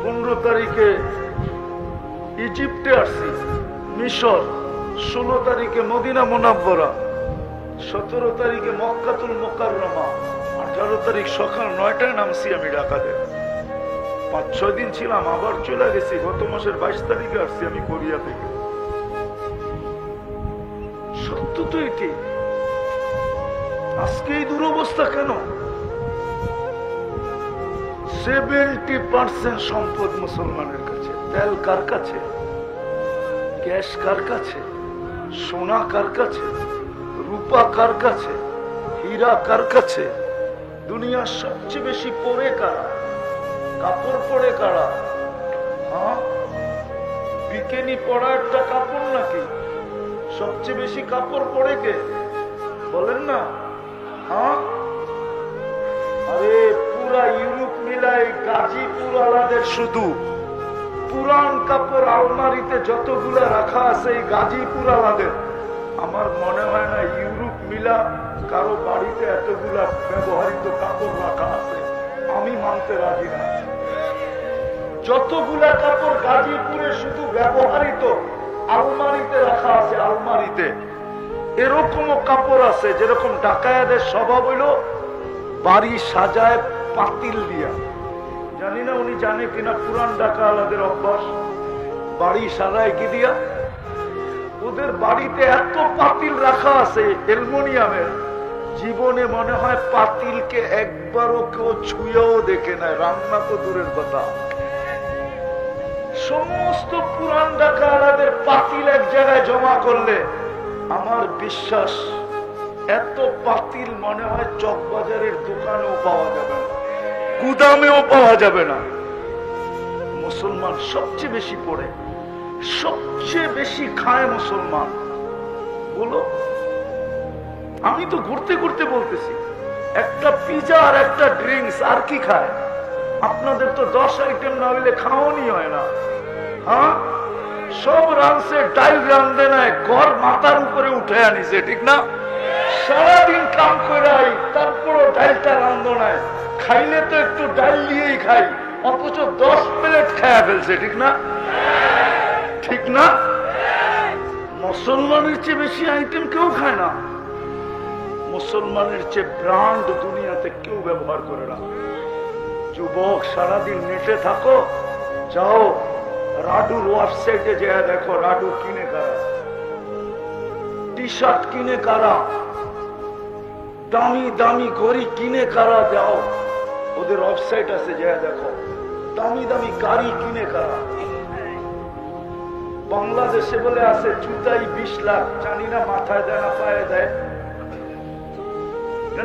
15 তারিখে ইজিপ্টে আসছি, মিশর, 16 তারিখে মদিনা মুনাব্বরা, 17 তারিখে মক্কাতুল মুকাররমা, 18 তারিখ সকাল 9টায় নামছি আমি ঢাকাতে। 5-6 দিন ছিলাম, আবার চলে গেছি। গত মাসের 22 তারিখে আসছি আমি কোরিয়া থেকে। সত্য তো এটি। আজকে এই দুরবস্থা কেন? 70% সম্পদ মুসলমানের কাছে। তেল কার কাছে? গ্যাস কার কাছে? সোনা কার কাছে? রূপা কার কাছে? হীরা কার কাছে? দুনিয়ার সবচেয়ে বেশি পরে কারা? কাপড় পরে কারা? হ্যাঁ, বিকেনি পরা একটা কাপড় নাকি? সবচেয়ে বেশি কাপড় পরে কে বলেন না? হ্যাঁ, আরে পুরা ইউরোপ মিলাই গাজীপুর আলাদের শুধু পুরান কাপড় আলমারিতে যতগুলা রাখা আছে এই গাজীপুর আলাদের। আমার মনে হয় না ইউরোপ মিলা কারো বাড়িতে এতগুলা ব্যবহৃত কাপড় রাখা আছে। আমি মানতে রাজি না। যতগুলা কাপড় গাজীপুরে শুধু ব্যবহৃত আলমারিতে রাখা আছে, আলমারিতে। এরকমও কাপড় আছে যেরকম ডাকায়াদের স্বভাব হইল বাড়ি সাজায় পাতিল দিয়া। জানি না উনি জানে কিনা, পুরান ডাকা আলাদের অভ্যাস বাড়ি সাজায় কি দিয়া। ওদের বাড়িতে এত পাতিল রাখা আছে অ্যালুমিনিয়ামের, জীবনে মনে হয় পাতিলকে একবারও কেউ ছুঁয়েও দেখে নাই, রান্না তো দূরের কথা। সমস্ত পুরান ঢাকা আলাদের পাতিল এক জায়গায় জমা করলে আমার বিশ্বাস এত পাতিল মনে হয় চকবাজারের দোকানেও পাওয়া যাবে না, গুদামেও পাওয়া যাবে না। মুসলমান সবচেয়ে বেশি পড়ে, সবচেয়ে বেশি খায় মুসলমান। বলো, আমি তো ঘুরতে ঘুরতে বলতেছি, একটা পিজা আর একটা ড্রিঙ্কস আর কি খায়? আপনাদের তো 10 আইটেম না হইলে খাওয়ানি হয় না। হ্যাঁ, সব রাঁধছে, ডাইল রাঁধে নাই, ঘর মাথার উপরে উঠে আনিছে, ঠিক না? সারাদিন কাম করে তারপরও ডাইলটা রাঁধো নাই। খাইলে তো একটু ডাইল দিয়েই খাই, অথচ 10 প্লেট খায়া ফেলছে, ঠিক না? ঠিক না? মুসলমানের চেয়ে বেশি আইটেম কেউ খায় না। মুসলমানের চেয়ে ব্র্যান্ড দুনিয়াতে কেউ ব্যবহার করে না। যুবক, সারাদিন নেটে থাকো, যাও রাডুর ওয়েবসাইটে যেয়ে দেখো রাডু কিনে কারা, টি শার্ট কিনে কারা, দামি দামি ঘড়ি কিনে কারা। যাও, ওদের ওয়েবসাইট আছে, যেয়ে দেখো দামি দামি গাড়ি কিনে কারা। বাংলাদেশে বলে আছে জুতাই 20 লাখ, জানি না মাথায় দেয় না পায়ে দেয়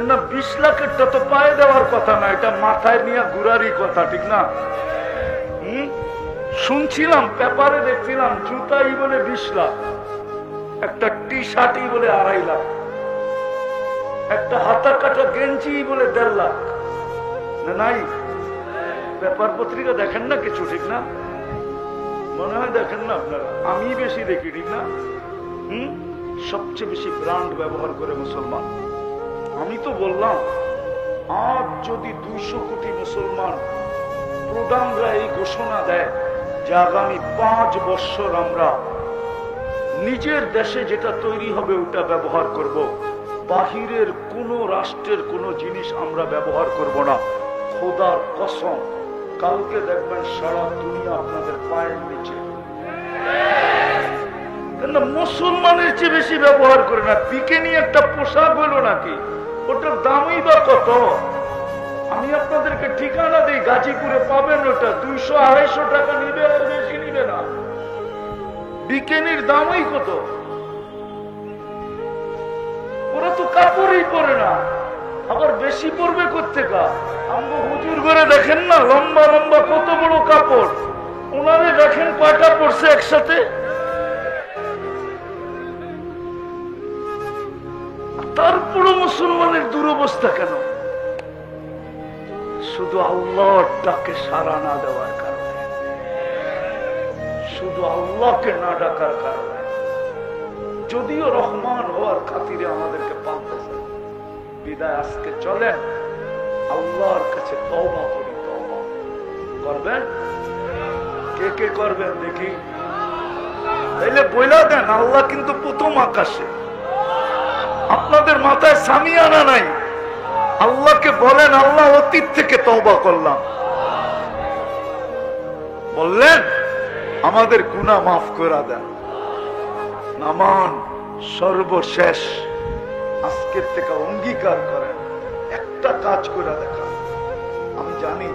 না। 20 লাখেরটা তো পায়ে দেওয়ার কথা না, এটা মাথায় নিয়ে ঘুরারই কথা, ঠিক না? শুনছিলাম, পেপারে দেখছিলাম জুতাই বলে 20 লাখ, একটা টি শার্টই বলে 2.5 লাখ, একটা হাতা কাটা গেঞ্জি বলে 1.5 লাখ। নাই, পেপার পত্রিকা দেখেন না কিছু, ঠিক না? মনে হয় দেখেন না আপনারা, আমি বেশি দেখি, ঠিক না? সবচেয়ে বেশি ব্র্যান্ড ব্যবহার করে মুসলমান। আমি তো বললাম, আজ যদি 200 কোটি মুসলমান প্রধানরা এই ঘোষণা দেয় যে আগামী 5 বছর আমরা নিজের দেশে যেটা তৈরি হবে ওটা ব্যবহার করব, বাহিরের কোন রাষ্ট্রের কোন জিনিস আমরা ব্যবহার করব না, খোদার কসম, কালকে দেখবেন সারা দুনিয়া আপনাদের পায়ের নিচে। মুসলমানের চেয়ে বেশি ব্যবহার করে না। বিকেনি একটা পোশাক হলো নাকি, ওটার দামই বা কত? আমি আপনাদেরকে ঠিকানা দিই, গাজীপুরে পাবেন ওটা 200-250 টাকা নিবে, আর বেশি নিবে না। বিকেনির দামই কত? ওরা তো কাপড়ই পরে না। আবার বেশি পড়বে কোত্থেকা? আমগো হুজুর করে দেখেন না, লম্বা লম্বা কত বড় কাপড়, ওনারে দেখেন কয়টা পড়ছে একসাথে। তারপরও মুসলমানের দুরবস্থা কেন? শুধু আল্লাহর ডাকে সাড়া না দেওয়ার কারণে, শুধু আল্লাহকে না ডাকার কারণে। যদিও রহমান হওয়ার খাতিরে আমাদেরকে পালতেছে, বিদায় আজকে চলেন আল্লাহর কাছে তওবা করি। তওবা করবেন? কে কে করবেন দেখি? তাইলে বইলা দেন, আল্লাহ কিন্তু প্রথম আকাশে। আপনাদের মাথায় সামিয়ানা নাই, আল্লাহকে বলেন আল্লাহ অতীত থেকে তওবা করলাম। বললেন আমাদের গুনাহ মাফ করে দেন। নামান সর্বশেষ আজকের থেকে অঙ্গীকার করেন, একটা কাজ করে দেখা। আমি জানি,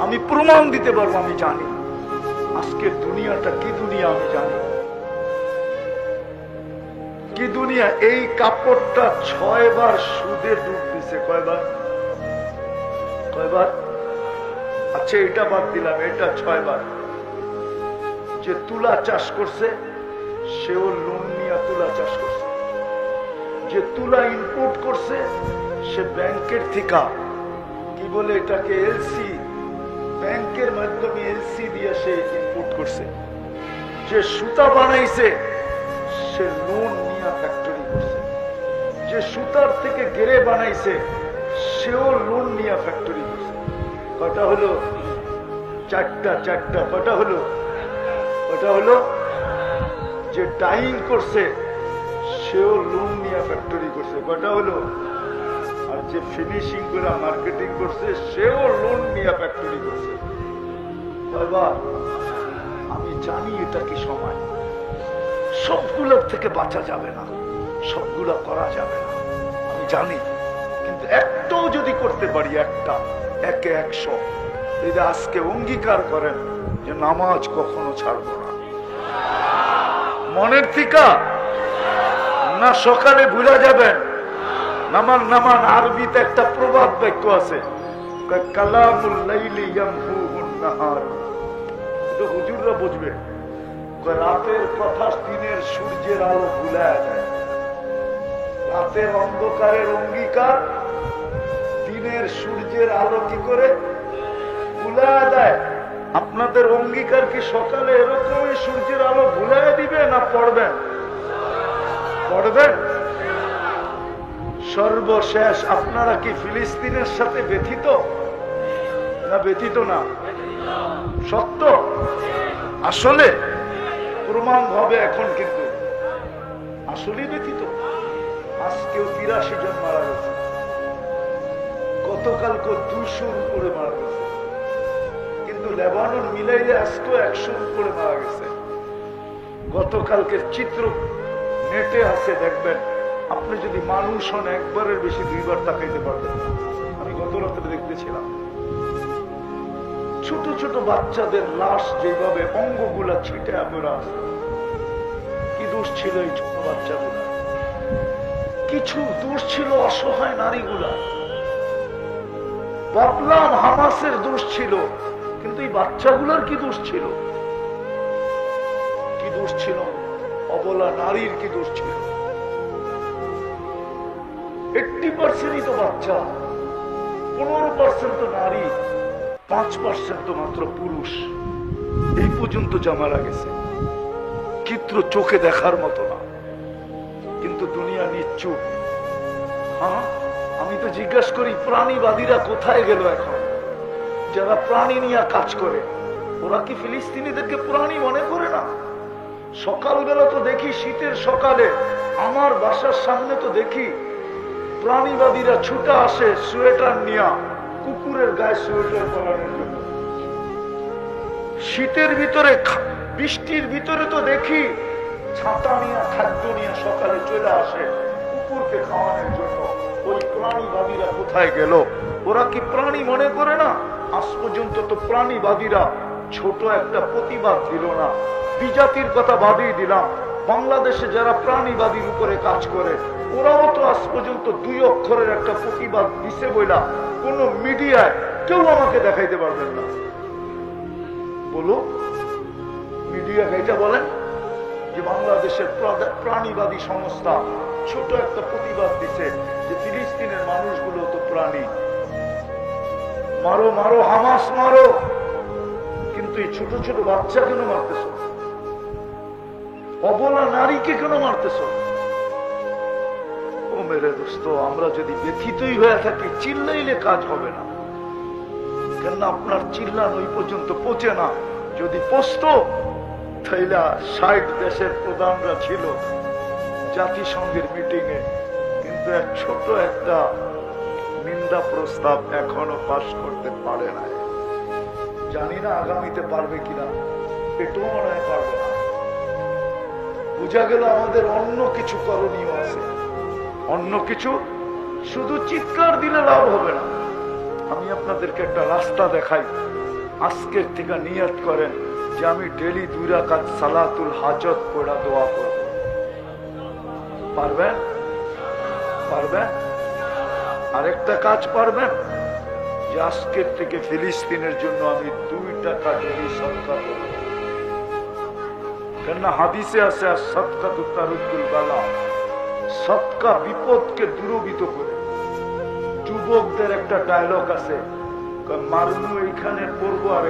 আমি প্রমাণ দিতে পারবো, আমি জানি আজকের দুনিয়াটা কি দুনিয়া। আমি জানি কি দুনিয়া। এই কাপড়টা 6 বার সুদে ডুব দিছে। কয়বার? কয়বার? আচ্ছা এটা বাদ দিলাম, এটা 6 বার। যে তুলা চাষ করছে সেও লোন নিয়ে তুলা চাষ করছে। যে তুলা ইনপুট করছে সে ব্যাংকের থেকে, কি বলে এটাকে, এলসি, ব্যাংকের মাধ্যমে এলসি দিয়ে সে ইনপুট করছে। যে সুতা বানাইছে সে লোন নিয়ে ফ্যাক্টরি করছে। যে সুতার থেকে গেরে বানাইছে সেও লোন নিয়ে ফ্যাক্টরি করছে। কটা হলো? চারটা। চারটা কটা হলো? কটা হলো? যে ডাইং করছে সেও লোন নিয়ে ফ্যাক্টরি করছে। কটা হলো? আর যে ফিনিশিং করে মার্কেটিং করছে সেও লোন নিয়ে ফ্যাক্টরি করছে। কয়বার? আমি জানি এটা কি সময়। সবগুলোর থেকে বাঁচা যাবে না, সবগুলো করা যাবে না, আমি জানি। কিন্তু একটাও যদি করতে পারি, একটা, একে 100, যদি আজকে অঙ্গীকার করেন যে নামাজ কখনো ছাড়বো না। মনের থেকে না সকালে ভুলে যাবেন। নামান নামান আরবিতে একটা প্রবাদ বাক্য আছে, কালামুল লাইলি ইয়ামহুন নাহার। এটা হুজুররা বুঝবে। রাতের কথা দিনের সূর্যের আলো ভুলায় যায়। রাতের অন্ধকারের অঙ্গীকার দিনের সূর্যের আলো কি করে ভুলায় দেয়? আপনাদের অঙ্গীকার কি সকালে এরকমই সূর্যের আলো ভুলায় দিবে না পড়বেন? পড়বেন। সর্বশেষ আপনারা কি ফিলিস্তিনের সাথে ব্যথিত না? ব্যথিত না? সত্য আসলে প্রমাণ হবে এখন, কিন্তু আসলে ব্যথিত। আজকেও 83 জন মারা গেছে, গতকালকে 200 উপরে মারা গেছে, কিন্তু লেবানন মিলাইলে আজকেও 100 উপরে মারা গেছে। গতকালকের চিত্র নেটে আছে, দেখবেন। আপনি যদি মানুষ হন একবারের বেশি 2 বার তাকাইতে পারবেন না। আমি গত রাত্রে দেখতেছিলাম ছোট ছোট বাচ্চাদের লাশ যেভাবে অঙ্গগুলা ছিটে পড়ে আছে। কি দোষ ছিল এই ছোট বাচ্চাগুলা? কিছু দোষ ছিল অসহায় নারীগুলা। ভাবলাম হামাসের দোষ ছিল, কিন্তু এই বাচ্চাগুলার কি দোষ ছিল? কি দোষ ছিল? অবলা নারীর কি দোষ ছিল? 80% তো বাচ্চা, 15% তো নারী, 5% তো মাত্র পুরুষ। এই পর্যন্ত যা মারা গেছে, চিত্র চোখে দেখার মতো না, কিন্তু দুনিয়া নিশ্চুপ। হ্যাঁ, আমি তো জিজ্ঞাসা করি প্রাণীবাদীরা কোথায় গেল এখন? যারা প্রাণী নিয়ে কাজ করে ওরা কি ফিলিস্তিনিদেরকে প্রাণী মনে করে না? সকালবেলা তো দেখি, শীতের সকালে আমার বাসার সামনে তো দেখি প্রাণীবাদীরা ছুটে আসে সোয়েটার নিয়ে, কুকুরের গায়ে সোয়েটার পরানোর জন্য। শীতের ভিতরে, বৃষ্টির ভিতরে তো দেখি ছাতা নিয়ে, খাদ্য নিয়ে সকালে চলে আসে কুকুরকে খাওয়ানোর জন্য। ওই প্রাণীবাদীরা কোথায় গেল? ওরা কি প্রাণী মনে করে না? আজ পর্যন্ত তো প্রাণীবাদীরা ছোট একটা প্রতিবাদ দিল না। বিজাতির কথা বাদই দিলাম, বাংলাদেশে যারা প্রাণীবাদীর উপরে কাজ করে ওরাও তো আজ পর্যন্ত 2 অক্ষরের একটা প্রতিবাদ দিছে বইলা কোন মিডিয়ায় কেউ আমাকে দেখাইতে পারবেন না। বলো মিডিয়া এটা বলেন যে বাংলাদেশের প্রাণীবাদী সংস্থা ছোট একটা প্রতিবাদ দিছে যে ফিলিস্তিনের মানুষগুলো তো প্রাণী, মারো মারো হামাস মারো, কিন্তু এই ছোট ছোট বাচ্চা কেন মারতেছ? অবলা নারীকে কেন মারতেছ? ও মেরে দোস্ত, আমরা যদি ব্যথিতই হয়ে থাকি চিল্লাইলে কাজ হবে না। কেন আপনার চিল্লান ওই পর্যন্ত পৌঁছে না। যদি পৌঁছত তাইলে 60 দেশের প্রধানরা ছিল জাতিসংঘের মিটিং এ, কিন্তু এক ছোট একটা নিন্দা প্রস্তাব এখনো পাশ করতে পারে না। জানি না আগামীতে পারবে কিনা, এটাও মনে হয় পারবে না। বুঝা গেল আমাদের অন্য কিছু করণীয় আছে, অন্য কিছু। শুধু চিৎকার দিলে লাভ হবে না। আমি আপনাদেরকে একটা রাস্তা দেখাই। আজকের থেকে নিয়ত করেন যে আমি ডেলি 2 রাকাত সালাতুল হাজত পড়া দোয়া করব। পারবেন? পারবেন? আরেকটা কাজ পারবেন যে আজকের থেকে ফিলিস্তিনের জন্য আমি 2 টাকা ডেলি সদকা করব। কেন হাদিসে আছে সদকা তুতারুদ্দুল বালা, সদকা বিপদকে দূরীভূত করে। যুবকদের একটা ডায়লগ আছে, মারমু এইখানে পড়বো আর